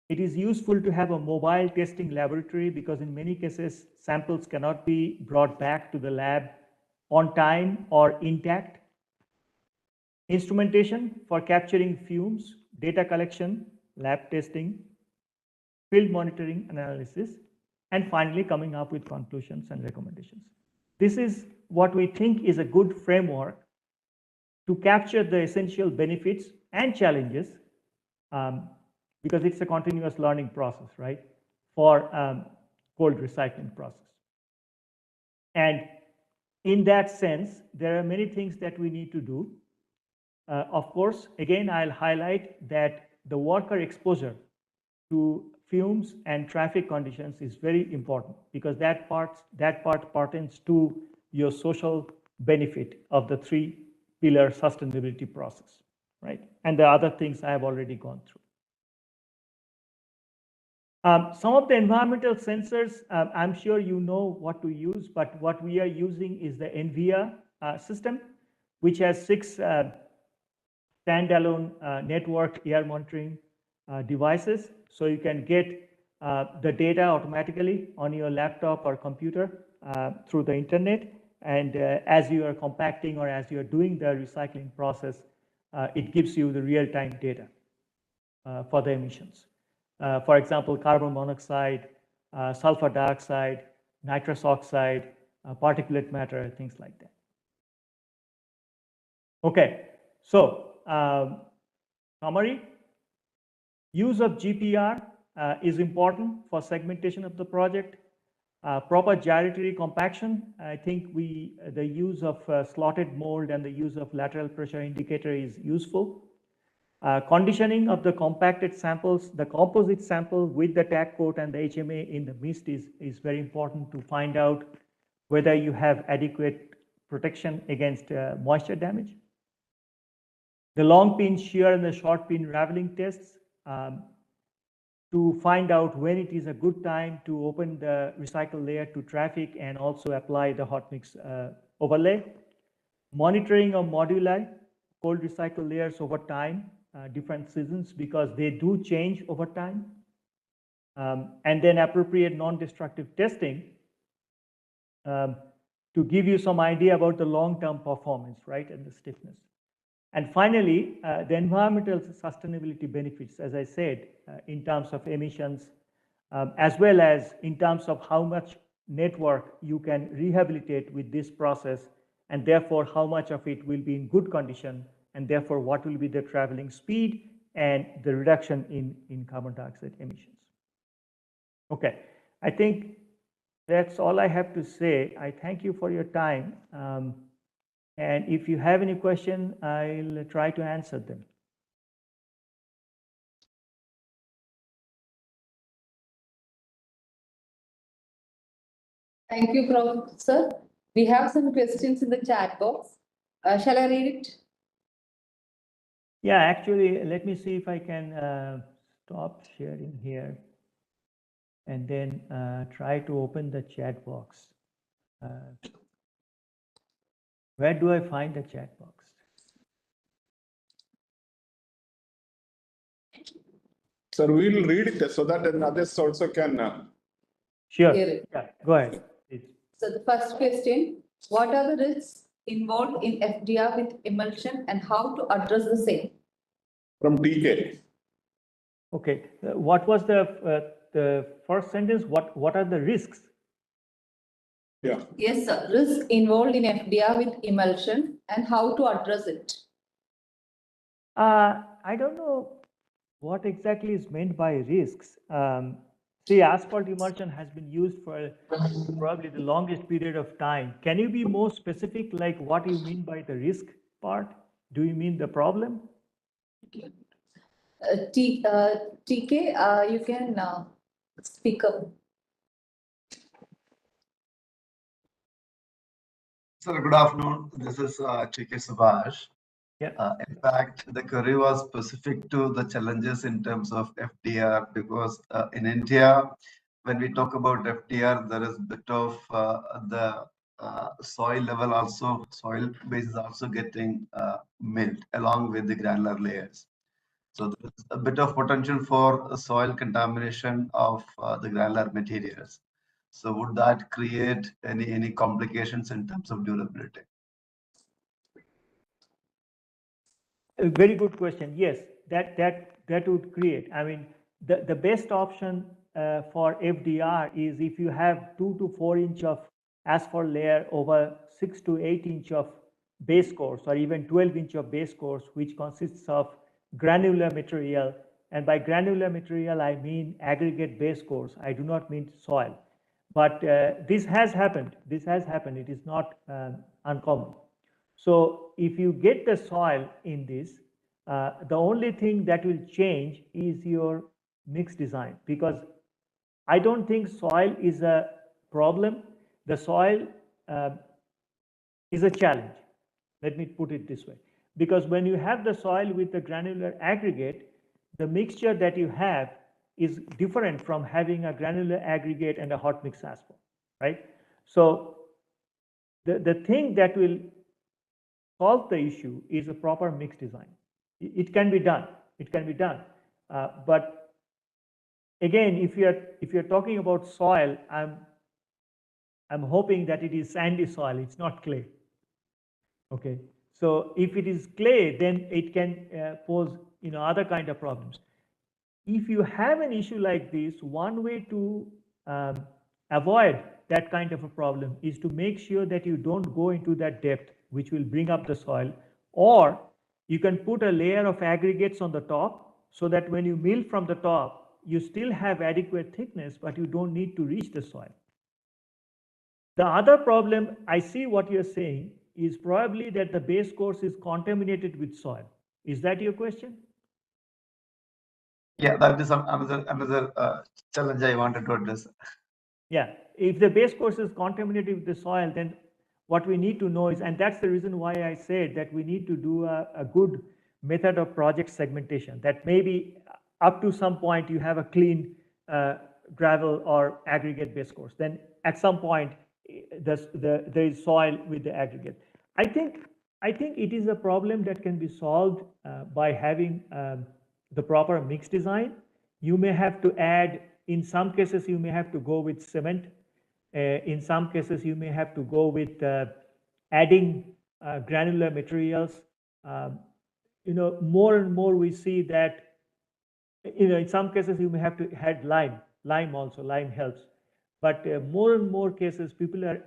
It is useful to have a mobile testing laboratory because in many cases, samples cannot be brought back to the lab on time or intact. Instrumentation for capturing fumes, data collection, lab testing, field monitoring and analysis, and finally coming up with conclusions and recommendations. This is what we think is a good framework to capture the essential benefits and challenges because it's a continuous learning process, right, for cold recycling process. And in that sense, there are many things that we need to do. Of course, again, I'll highlight that the worker exposure to fumes and traffic conditions is very important because that part pertains to your social benefit of the three-pillar sustainability process, right? And the other things I have already gone through. Some of the environmental sensors, I'm sure you know what to use, but what we are using is the NVIA system, which has 6 standalone network air monitoring devices. So you can get the data automatically on your laptop or computer through the internet. And as you are compacting or as you are doing the recycling process, it gives you the real-time data for the emissions. For example, carbon monoxide, sulfur dioxide, nitrous oxide, particulate matter, things like that. Okay, so summary, use of GPR is important for segmentation of the project. Proper gyratory compaction, I think the use of slotted mold and the use of lateral pressure indicator is useful. Conditioning of the compacted samples, the composite sample with the tack coat and the HMA in the mist is very important to find out whether you have adequate protection against moisture damage. The long pin shear and the short pin raveling tests to find out when it is a good time to open the recycle layer to traffic and also apply the hot mix overlay. Monitoring of moduli, cold recycle layers over time different seasons because they do change over time. And then appropriate non-destructive testing to give you some idea about the long-term performance, right, and the stiffness. And finally, the environmental sustainability benefits, as I said, in terms of emissions, as well as in terms of how much network you can rehabilitate with this process, and therefore how much of it will be in good condition, and therefore what will be the traveling speed and the reduction in carbon dioxide emissions. Okay, I think that's all I have to say. I thank you for your time. And if you have any question, I'll try to answer them. Thank you, Professor. We have some questions in the chat box. Shall I read it? Yeah, actually, let me see if I can stop sharing here and then try to open the chat box. Where do I find the chat box? Sir, we will read it so that others also can. Sure. Hear it. Yeah, go ahead. Please. So the first question, what are the risks involved in FDR with emulsion and how to address the same? From TK. Okay, what was the first sentence? What are the risks? Yeah. Yes, sir. Risk involved in FDR with emulsion and how to address it. I don't know what exactly is meant by risks. See, asphalt emulsion has been used for probably the longest period of time. Can you be more specific, like what you mean by the risk part? Do you mean the problem? TK, you can speak up. Sir, good afternoon. This is TK Subhash. Yeah. In fact, the query was specific to the challenges in terms of FDR because in India, when we talk about FDR, there is a bit of the soil level also, soil base is also getting milled along with the granular layers. So there is a bit of potential for soil contamination of the granular materials. So would that create any complications in terms of durability? A very good question. Yes, that would create. I mean, the best option for FDR is if you have 2 to 4 inch of asphalt layer over 6 to 8 inch of base course, or even 12 inch of base course, which consists of granular material. And by granular material, I mean aggregate base course. I do not mean soil. But this has happened. This has happened. It is not uncommon. So if you get the soil in this, the only thing that will change is your mix design, because I don't think soil is a problem. The soil is a challenge. Let me put it this way. Because when you have the soil with the granular aggregate, the mixture that you have is different from having a granular aggregate and a hot mix asphalt, right? So the thing that will solve the issue is a proper mix design. It can be done. It can be done. But again, if you're talking about soil, I'm hoping that it is sandy soil. It's not clay. Okay. So if it is clay, then it can pose other kind of problems. If you have an issue like this, one way to avoid that kind of a problem is to make sure that you don't go into that depth, which will bring up the soil, or you can put a layer of aggregates on the top so that when you mill from the top, you still have adequate thickness, but you don't need to reach the soil. The other problem, I see what you're saying, is probably that the base course is contaminated with soil. Is that your question? Yeah, that is another challenge I wanted to address. Yeah, if the base course is contaminated with the soil, then what we need to know is, and that's the reason why I said that we need to do a good method of project segmentation, that maybe up to some point you have a clean gravel or aggregate base course. Then at some point there is soil with the aggregate. I think I think it is a problem that can be solved by having the proper mix design. You may have to add, in some cases, you may have to go with cement. In some cases, you may have to go with adding granular materials. More and more we see that, in some cases, you may have to add lime. Lime also, lime helps. But more and more cases, people are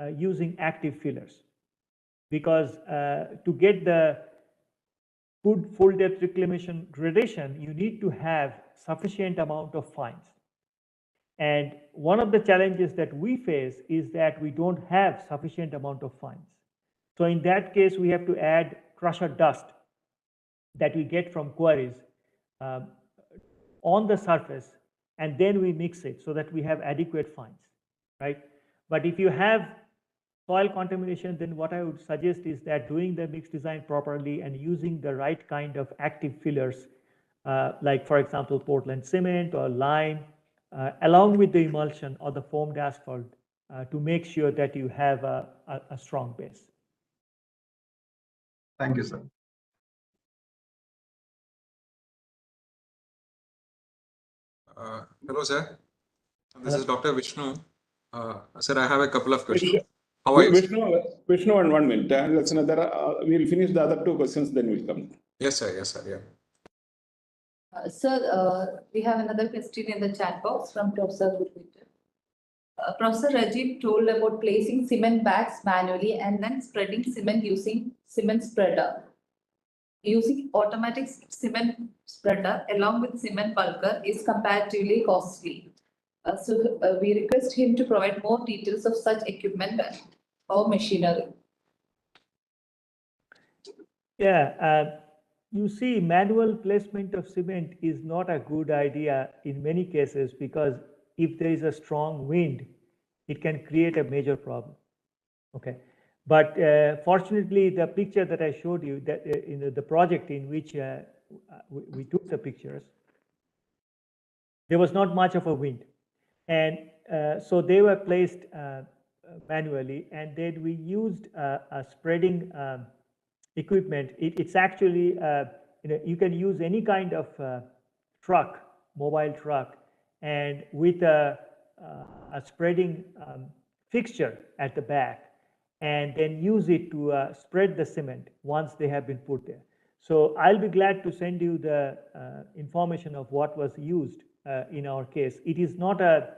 using active fillers, because to get the good full depth reclamation gradation, you need to have sufficient amount of fines. And one of the challenges that we face is that we don't have sufficient amount of fines. So in that case, we have to add crusher dust that we get from quarries on the surface, and then we mix it so that we have adequate fines, right? But if you have soil contamination, then what I would suggest is that doing the mix design properly and using the right kind of active fillers, like for example, Portland cement or lime, along with the emulsion or the foamed asphalt, to make sure that you have a strong base. Thank you, sir. Hello, sir. This is Dr. Vishnu. Sir, I have a couple of questions. How are you? Vishnu, and 1 minute. That's another. We'll finish the other 2 questions, then we'll come. Yes, sir. Yes, sir. Yeah. Sir, we have another question in the chat box from Professor Gurvita. Professor Rajib told about placing cement bags manually and then spreading cement using cement spreader. Using automatic cement spreader along with cement bulker is comparatively costly. So we request him to provide more details of such equipment or machinery. Yeah, you see, manual placement of cement is not a good idea in many cases, because if there is a strong wind, it can create a major problem. Okay, but fortunately, the picture that I showed you, that in the project in which we took the pictures, there was not much of a wind, and so they were placed manually, and then we used a spreading equipment. It's actually, you can use any kind of truck, mobile truck, and with a spreading fixture at the back, and then use it to spread the cement once they have been put there. So I'll be glad to send you the information of what was used in our case. It is not a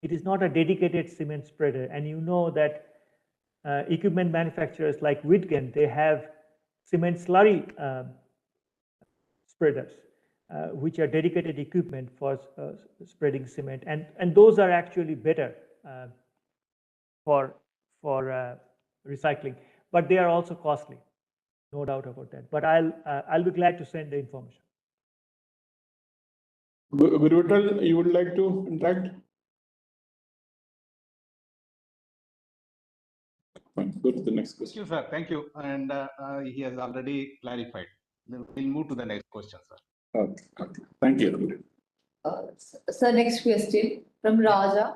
dedicated cement spreader, and you know that equipment manufacturers like Whitgen, they have cement slurry spreaders, which are dedicated equipment for spreading cement, and those are actually better for recycling, but they are also costly, no doubt about that. But I'll be glad to send the information. Gurvital, you would like to interact? Fine, go to the next question. Thank you, sir. Thank you. And he has already clarified. We'll move to the next question, sir. Okay. Thank you. Sir, next question from Raja.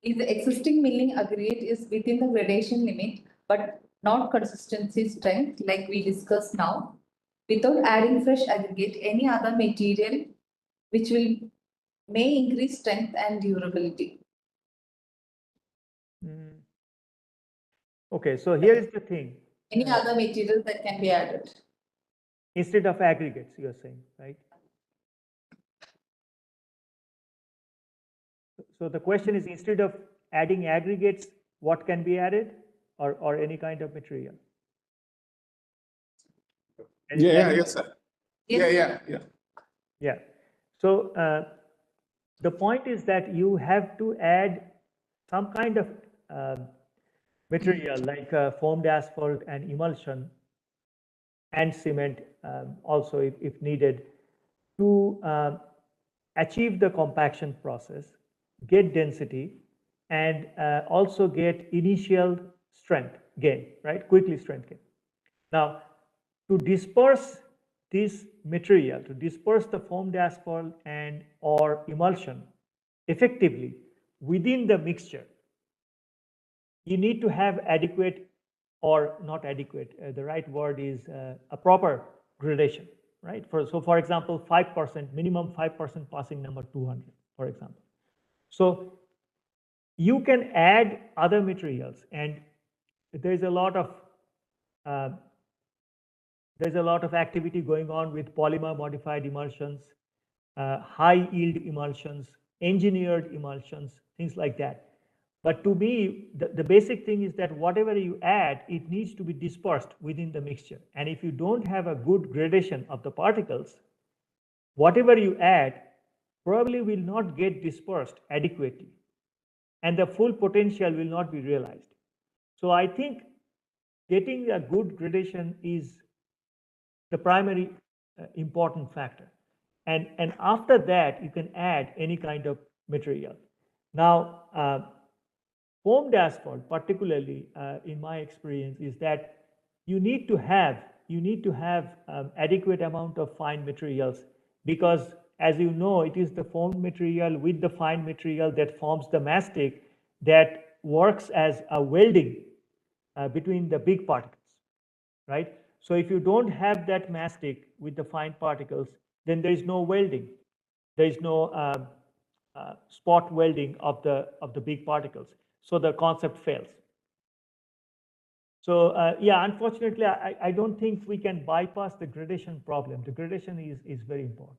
If the existing milling aggregate is within the gradation limit, but not consistency strength, like we discussed now, without adding fresh aggregate, any other material which may increase strength and durability? Okay, so here is the thing. Any other material that can be added? Instead of aggregates, you are saying, right? So the question is, instead of adding aggregates, what can be added, or any kind of material? Yes, sir. Yes. Yeah. So the point is that you have to add some kind of material like foamed asphalt and emulsion and cement also if needed to achieve the compaction process, get density, and also get initial strength gain, right? Quickly strength gain. Now, to disperse this material, to disperse the foamed asphalt and or emulsion effectively within the mixture, you need to have adequate or not adequate. The right word is a proper gradation, right? So for example, 5%, minimum 5% passing number 200, for example. So you can add other materials, and there's a lot of activity going on with polymer modified emulsions, high yield emulsions, engineered emulsions, things like that. But to me, the basic thing is that whatever you add, it needs to be dispersed within the mixture. And if you don't have a good gradation of the particles, whatever you add probably will not get dispersed adequately, and the full potential will not be realized. So I think getting a good gradation is the primary important factor. And after that, you can add any kind of material. Now, foamed asphalt, particularly in my experience, is that you need to have adequate amount of fine materials, because as you know, it is the foamed material with the fine material that forms the mastic that works as a welding between the big particles, right? So if you don't have that mastic with the fine particles, then there is no welding. There is no spot welding of the big particles. So the concept fails. So yeah, unfortunately, I don't think we can bypass the gradation problem. The gradation is very important.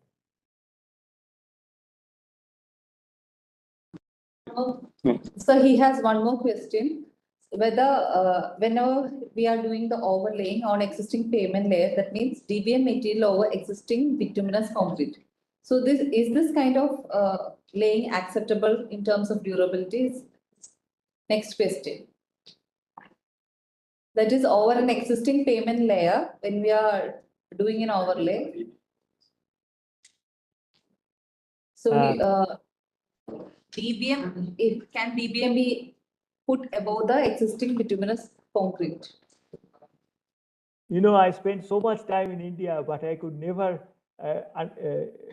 So he has one more question. Whether whenever we are doing the overlaying on existing pavement layer, that means DBM material over existing bituminous concrete. So is this kind of laying acceptable in terms of durability? Next question. That is over an existing pavement layer when we are doing an overlay. So DBM, can DBM be put above the existing bituminous concrete? You know, I spent so much time in India, but I could never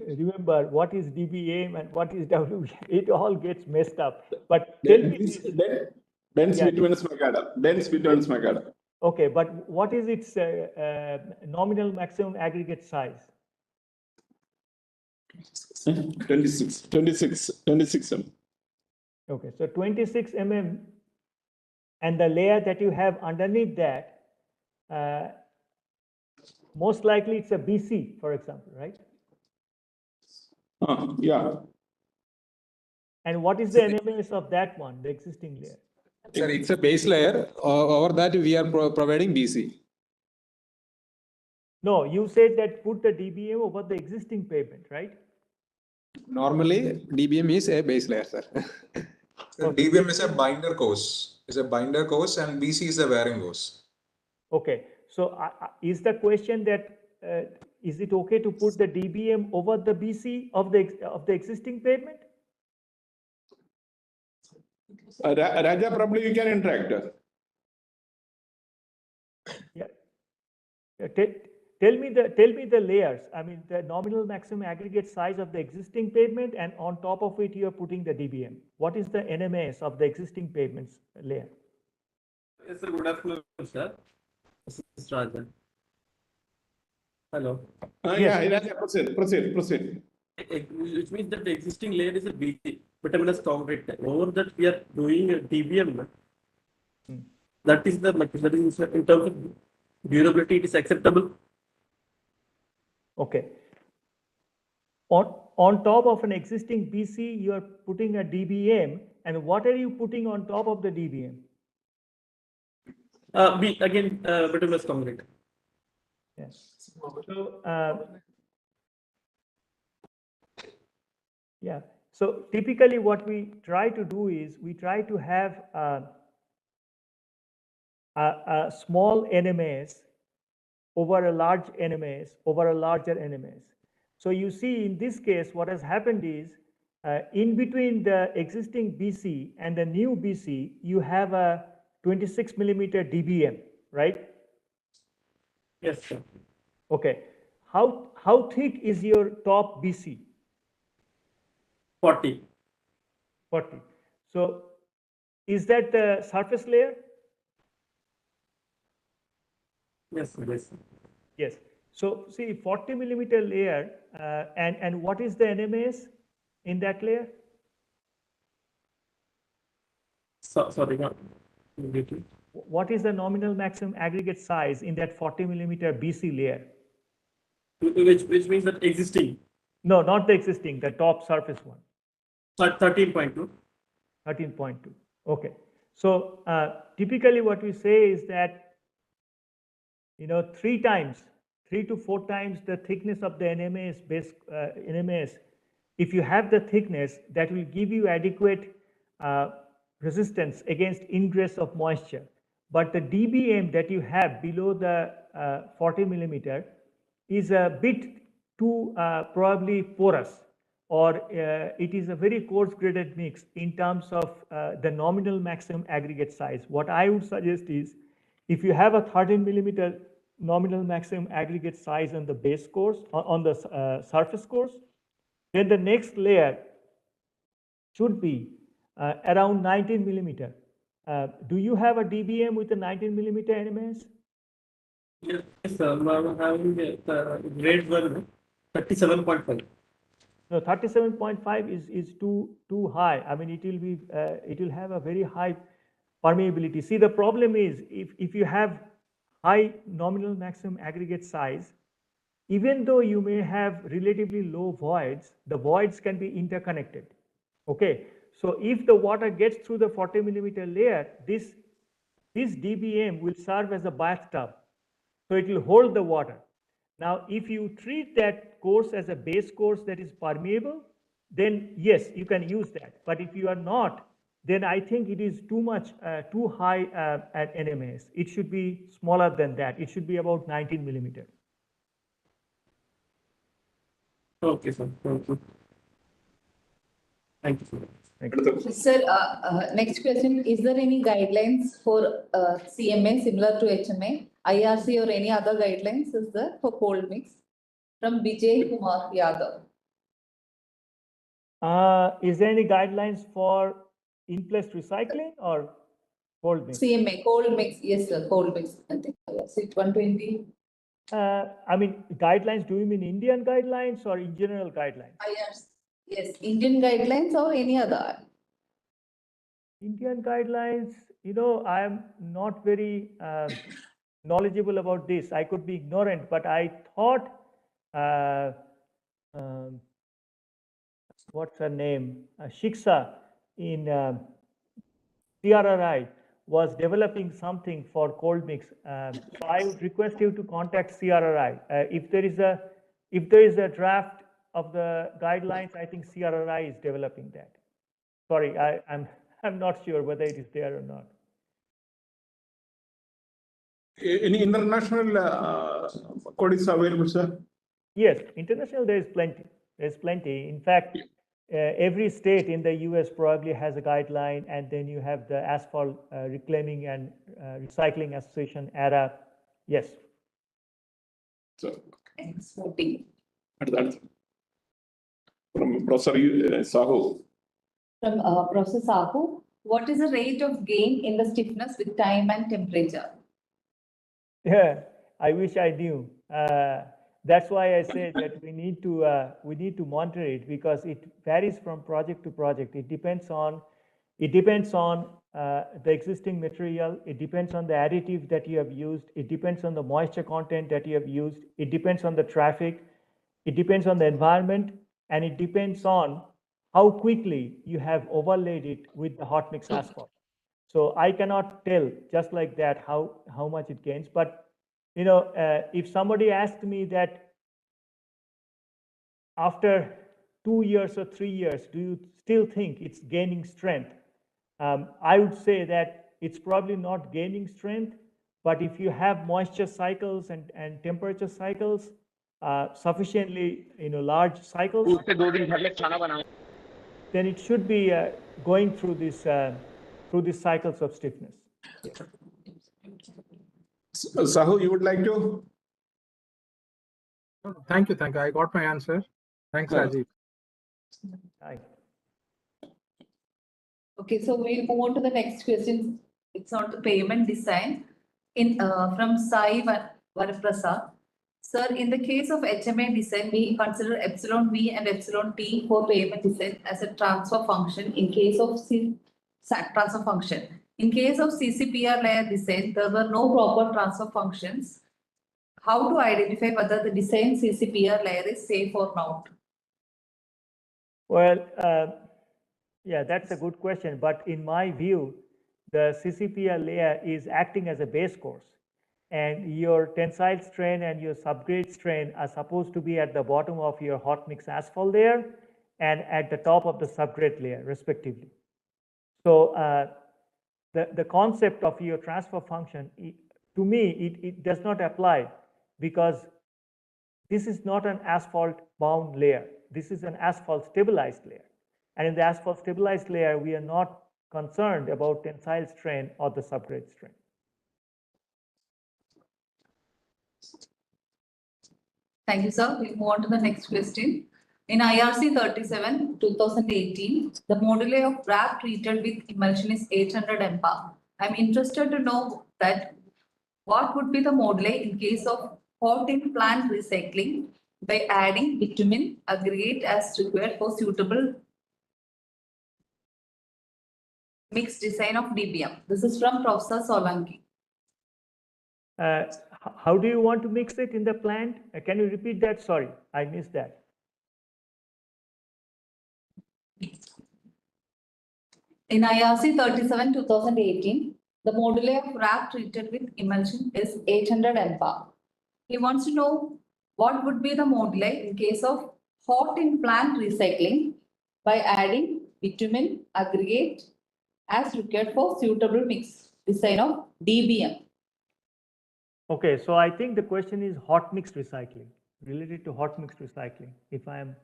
remember what is DBM and what is WM. It all gets messed up. But tell me this. Dense bituminous macadam. Dense bituminous macadam. Okay, but what is its nominal maximum aggregate size? 26 mm. Okay, so 26 mm, and the layer that you have underneath that, most likely it's a BC, for example, right? Yeah. And what is the NMS of that one, the existing layer? Sir, it's a base layer. Over that, we are providing BC. No, you said that put the DBM over the existing pavement, right? Normally, DBM is a base layer, sir. So DBM is a binder course. It's a binder course, and BC is a wearing course. Okay, so is the question that is it okay to put the DBM over the BC of the existing pavement? Raja, probably you can interact. Yeah. Tell me the layers. I mean, the nominal maximum aggregate size of the existing pavement, and on top of it, you are putting the DBM. What is the NMS of the existing pavements layer? Yes, sir. Good afternoon, sir. This is Raja. Hello. Yeah, Raja, proceed. Which means that the existing layer is a BC, bituminous concrete. Over that, we are doing a DBM. That is in terms of durability, it is acceptable. Okay. On top of an existing BC, you are putting a DBM, and what are you putting on top of the DBM? Again, bituminous concrete. Yes. So, yeah. So typically, what we try to do is we try to have a small NMS over a large NMS over a larger NMS. So you see, in this case, what has happened is in between the existing BC and the new BC, you have a 26 millimeter DBM, right? Yes, sir. Okay. How thick is your top BC? 40. 40. So is that the surface layer? Yes, yes. Yes. So see 40 millimeter layer, and what is the NMAS in that layer? Sorry, not immediately. What is the nominal maximum aggregate size in that 40 millimeter BC layer? Which means that existing. No, not the existing, the top surface one. 13.2. 13.2. Okay. So typically what we say is that, 3 to 4 times the thickness of the NMAS base, NMAS. If you have the thickness, that will give you adequate resistance against ingress of moisture. But the dBm that you have below the 40 millimeter is a bit too probably porous, or it is a very coarse graded mix in terms of the nominal maximum aggregate size. What I would suggest is, if you have a 13 millimeter nominal maximum aggregate size on the base course, on the surface course, then the next layer should be around 19 millimeter. Do you have a dBm with a 19 millimeter NMS? Yes, sir. I'm having grade 1, 37.5. No, 37.5 is too high. I mean, it will have a very high permeability. See, the problem is, if you have high nominal maximum aggregate size, even though you may have relatively low voids, the voids can be interconnected. Okay, so if the water gets through the 40 millimeter layer, this dBm will serve as a bathtub, so it will hold the water. Now, if you treat that course as a base course that is permeable, then yes, you can use that. But if you are not, then I think it is too high at NMS. It should be smaller than that. It should be about 19 millimeter. Okay, sir. Thank you. Thank you, sir. Sir, next question, is there any guidelines for CMA similar to HMA, IRC or any other guidelines is there for cold mix? From Vijay Kumar Yadav. Is there any guidelines for in-place recycling or cold mix? CMA, cold mix, yes sir, cold mix, I think, yes, 120. I mean, guidelines, do you mean Indian guidelines or in general guidelines? IRC, yes, Indian guidelines or any other? Indian guidelines, I am not very knowledgeable about this. I could be ignorant, but I thought, what's her name? Shiksha in CRRI was developing something for cold mix. So I would request you to contact CRRI. If there is a draft of the guidelines, I think CRRI is developing that. Sorry, I'm not sure whether it is there or not. Any international code is available, sir? Yes, international, there is plenty. There's plenty. In fact, every state in the US probably has a guideline, and then you have the Asphalt Reclaiming and Recycling Association, ARA. Yes. So, Exporting. from Professor Sahu. From Professor Sahu, what is the rate of gain in the stiffness with time and temperature? Yeah, I wish I knew. That's why I said that we need to monitor it, because it varies from project to project. It depends on the existing material. It depends on the additive that you have used. It depends on the moisture content that you have used. It depends on the traffic. It depends on the environment, and it depends on how quickly you have overlaid it with the hot mix asphalt. So I cannot tell just like that how much it gains. But if somebody asked me that after 2 years or 3 years, do you still think it's gaining strength? I would say that it's probably not gaining strength, but if you have moisture cycles and temperature cycles, sufficiently large cycles, then it should be going through these cycles of stiffness. Sahu, you would like to? Thank you. I got my answer. Thanks, Rajib. Hi. Okay, so we'll move on to the next question. It's on the pavement design. From Sai Varaprasad. Sir, in the case of HMA design, we consider epsilon V and epsilon T for pavement design as a transfer function in case of transfer function. In case of CCPR layer design, there were no proper transfer functions. How to identify whether the design CCPR layer is safe or not? Well, yeah, that's a good question. But in my view, the CCPR layer is acting as a base course. And your tensile strain and your subgrade strain are supposed to be at the bottom of your hot mix asphalt layer and at the top of the subgrade layer, respectively. So the concept of your transfer function, to me, it does not apply because this is not an asphalt bound layer. This is an asphalt stabilized layer. And in the asphalt stabilized layer, we are not concerned about tensile strain or the subgrade strain. Thank you, sir. We move on to the next question. In IRC 37, 2018, the moduli of wrap treated with emulsion is 800 MPa. I'm interested to know that what would be the moduli in case of hot in plant recycling by adding bitumen aggregate as required for suitable mixed design of DBM. This is from Professor Solanki. How do you want to mix it in the plant? Can you repeat that? Sorry, I missed that. In IRC 37, 2018, the moduli of wrap treated with emulsion is 800 MPa. He wants to know what would be the moduli in case of hot in plant recycling by adding bitumen aggregate as required for suitable mix design of DBM. Okay, so I think the question is hot mixed recycling, related to hot mixed recycling, if I am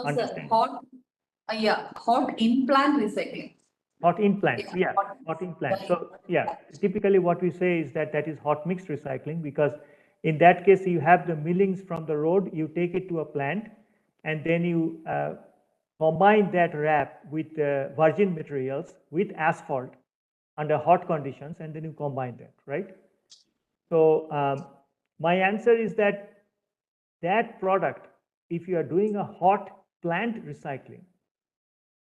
understanding. Hot in plant recycling. Hot in plant, yeah, hot in plant. So yeah, typically what we say is that is hot mixed recycling, because in that case you have the millings from the road, you take it to a plant, and then you combine that wrap with virgin materials with asphalt under hot conditions, and then you combine that, right? So my answer is that product, if you are doing a hot plant recycling,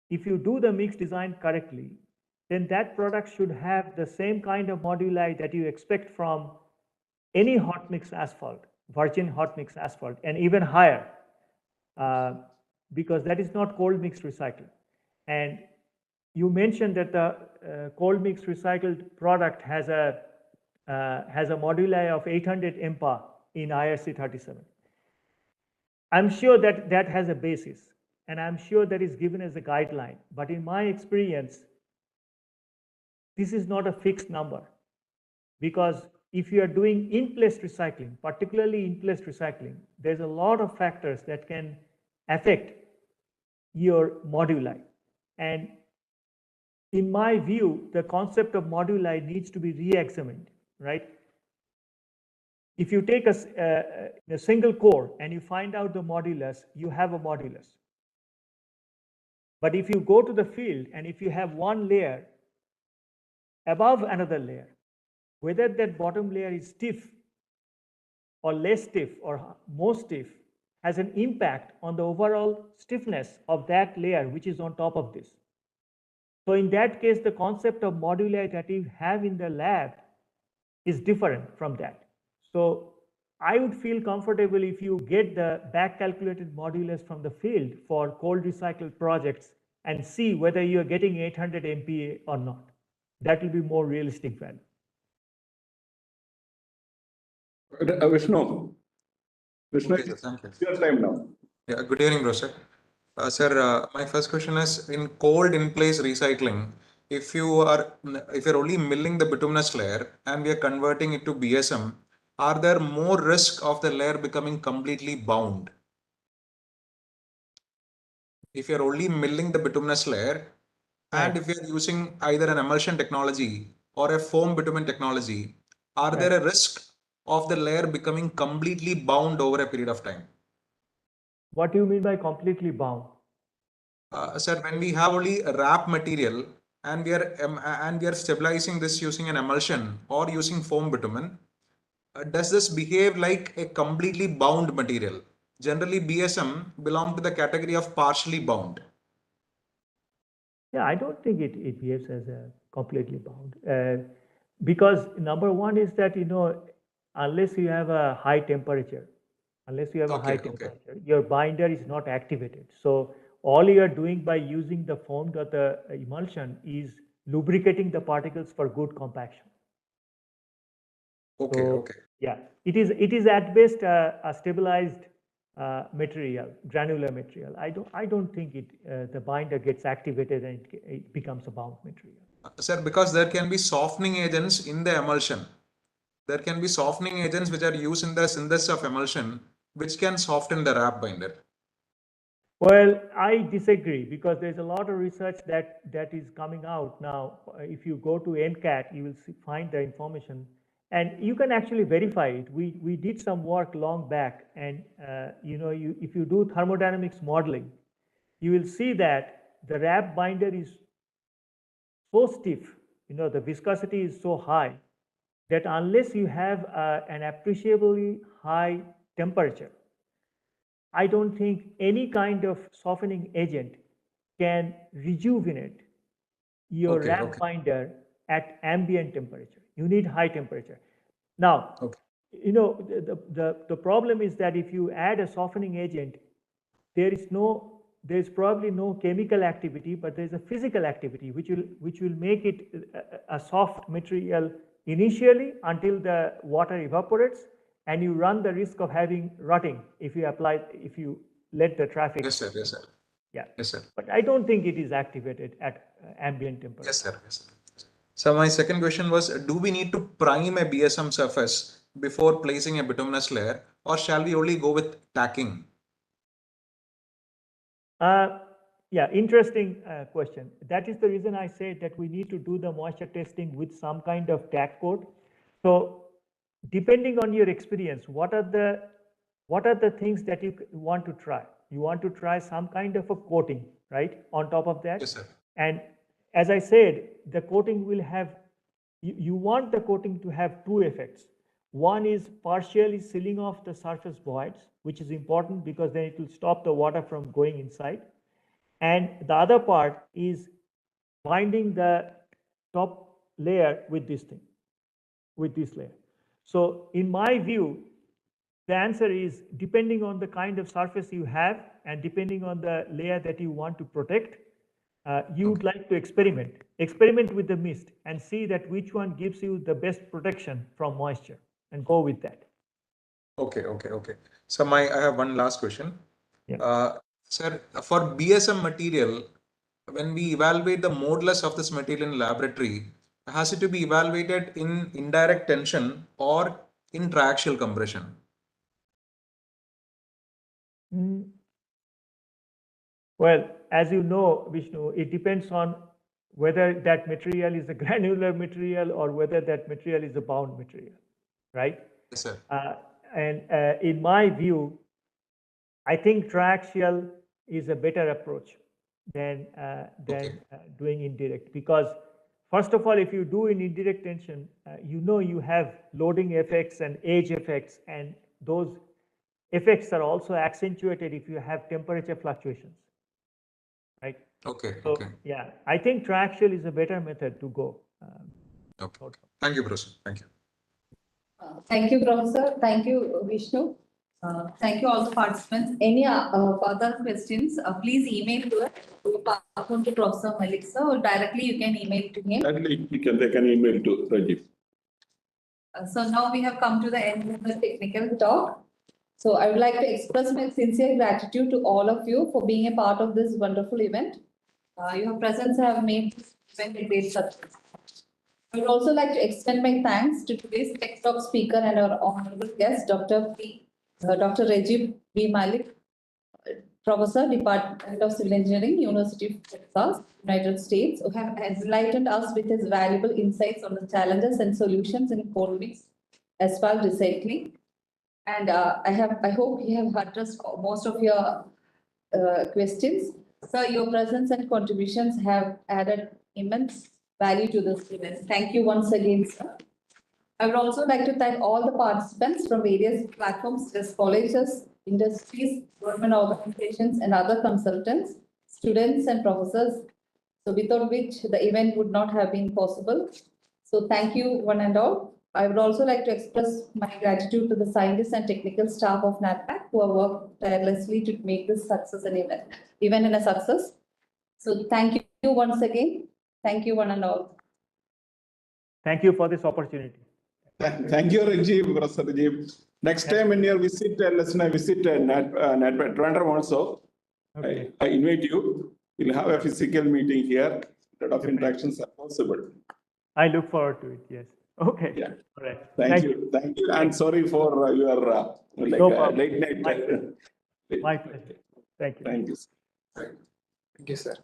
if you do the mix design correctly, then that product should have the same kind of moduli that you expect from any hot mix asphalt, virgin hot mix asphalt, and even higher, because that is not cold mixed recycling. And you mentioned that the cold mixed recycled product has a moduli of 800 MPa in IRC 37. I'm sure that has a basis, and I'm sure that is given as a guideline. But in my experience, this is not a fixed number, because if you are doing in-place recycling, particularly in-place recycling, there's a lot of factors that can affect your moduli. And in my view, the concept of moduli needs to be re-examined, right? If you take a single core and you find out the modulus, you have a modulus. But if you go to the field and if you have one layer above another layer, whether that bottom layer is stiff or less stiff or more stiff has an impact on the overall stiffness of that layer which is on top of this. So in that case, the concept of moduli that you have in the lab is different from that. So I would feel comfortable if you get the back calculated modulus from the field for cold recycled projects and see whether you are getting 800 MPa or not. That will be more realistic value. Vishnu, Okay, sir, thank you. your time now. Yeah, good evening, Professor. Sir, my first question is, in cold in-place recycling, if you're only milling the bituminous layer and we are converting it to BSM, are there more risk of the layer becoming completely bound? If you're only milling the bituminous layer, and if you're using either an emulsion technology or a foam bitumen technology, are there a risk of the layer becoming completely bound over a period of time? What do you mean by completely bound? Sir, when we have only a wrap material and we are stabilizing this using an emulsion or using foam bitumen, does this behave like a completely bound material? Generally, BSM belong to the category of partially bound. Yeah, I don't think it behaves as a completely bound. Because number one is that, unless you have a high temperature, your binder is not activated. So all you are doing by using the foam or the emulsion is lubricating the particles for good compaction. Okay, So, okay. yeah, it is at best a stabilized material, granular material. I don't think the binder gets activated and it becomes a bound material. Sir, because there can be softening agents in the emulsion. There can be softening agents which are used in the synthesis of emulsion, which can soften the wrap binder. Well, I disagree because there's a lot of research that is coming out now. If you go to NCAT, you will find the information, and you can actually verify it. We did some work long back, and if you do thermodynamics modeling, you will see that the wrap binder is so stiff. The viscosity is so high that unless you have an appreciably high temperature, I don't think any kind of softening agent can rejuvenate your wrap binder at ambient temperature. You need high temperature. Now, the problem is that if you add a softening agent, there's probably no chemical activity, but there's a physical activity which will make it a soft material initially until the water evaporates, and you run the risk of having rotting if you let the traffic. Yes, sir. Yes, sir. Yeah. Yes, sir. But I don't think it is activated at ambient temperature. Yes, sir. Yes, sir. So my second question was, do we need to prime a BSM surface before placing a bituminous layer, or shall we only go with tacking? Yeah, interesting question. That is the reason I said that we need to do the moisture testing with some kind of tack coat. So depending on your experience, what are the things that you want to try? You want to try some kind of a coating, right, on top of that? Yes, sir. And as I said, the coating will have, you want the coating to have two effects. One is partially sealing off the surface voids, which is important because then it will stop the water from going inside. And the other part is binding the top layer with this thing, with this layer. So in my view, the answer is depending on the kind of surface you have and depending on the layer that you want to protect, you would like to experiment with the mist and see that which one gives you the best protection from moisture and go with that. Okay. So I have one last question. Yeah. Sir, for BSM material, when we evaluate the modulus of this material in laboratory, has it to be evaluated in indirect tension or in triaxial compression? Well, as you know, Vishnu, it depends on whether that material is a granular material or whether that material is a bound material, right? Yes, sir. And in my view, I think triaxial is a better approach than doing indirect, because first of all, if you do in indirect tension, you have loading effects and age effects, and those effects are also accentuated if you have temperature fluctuations, right? Okay. Yeah, I think triaxial is a better method to go. Okay. Thank you, Professor. Thank you. Thank you, Professor. Thank you, Vishnu. Thank you all the participants. Any further questions, please email to us. We pass on to Professor Mallick, sir, or directly you can email to him. Directly they can email to Rajib. So now we have come to the end of the technical talk. So I would like to express my sincere gratitude to all of you for being a part of this wonderful event. Your presence have made this event a great success. I would also like to extend my thanks to today's Tech Talk speaker and our honorable guest, Dr. Rajib B. Mallick, Professor, Department of Civil Engineering, University of Texas, United States, who have enlightened us with his valuable insights on the challenges and solutions in cold mix asphalt recycling. And I hope you have addressed most of your questions. Sir, your presence and contributions have added immense value to this event. Thank you once again, sir. I would also like to thank all the participants from various platforms, such as colleges, industries, government organizations, and other consultants, students and professors, so without which the event would not have been possible. So thank you one and all. I would also like to express my gratitude to the scientists and technical staff of NATPAC who have worked tirelessly to make this success an event a success. So thank you once again. Thank you one and all. Thank you for this opportunity. Thank you, Rajib, Professor Rajib. Next time when you visit, let's say visit NATPAC Trivandrum also. Okay. I invite you. We'll have a physical meeting here. A lot of interactions are possible. I look forward to it. Yes. Okay. Yeah. All right. Thank you. Thank you. And sorry for your late night. My pleasure. My pleasure. Thank you. Thank you. Thank you, sir.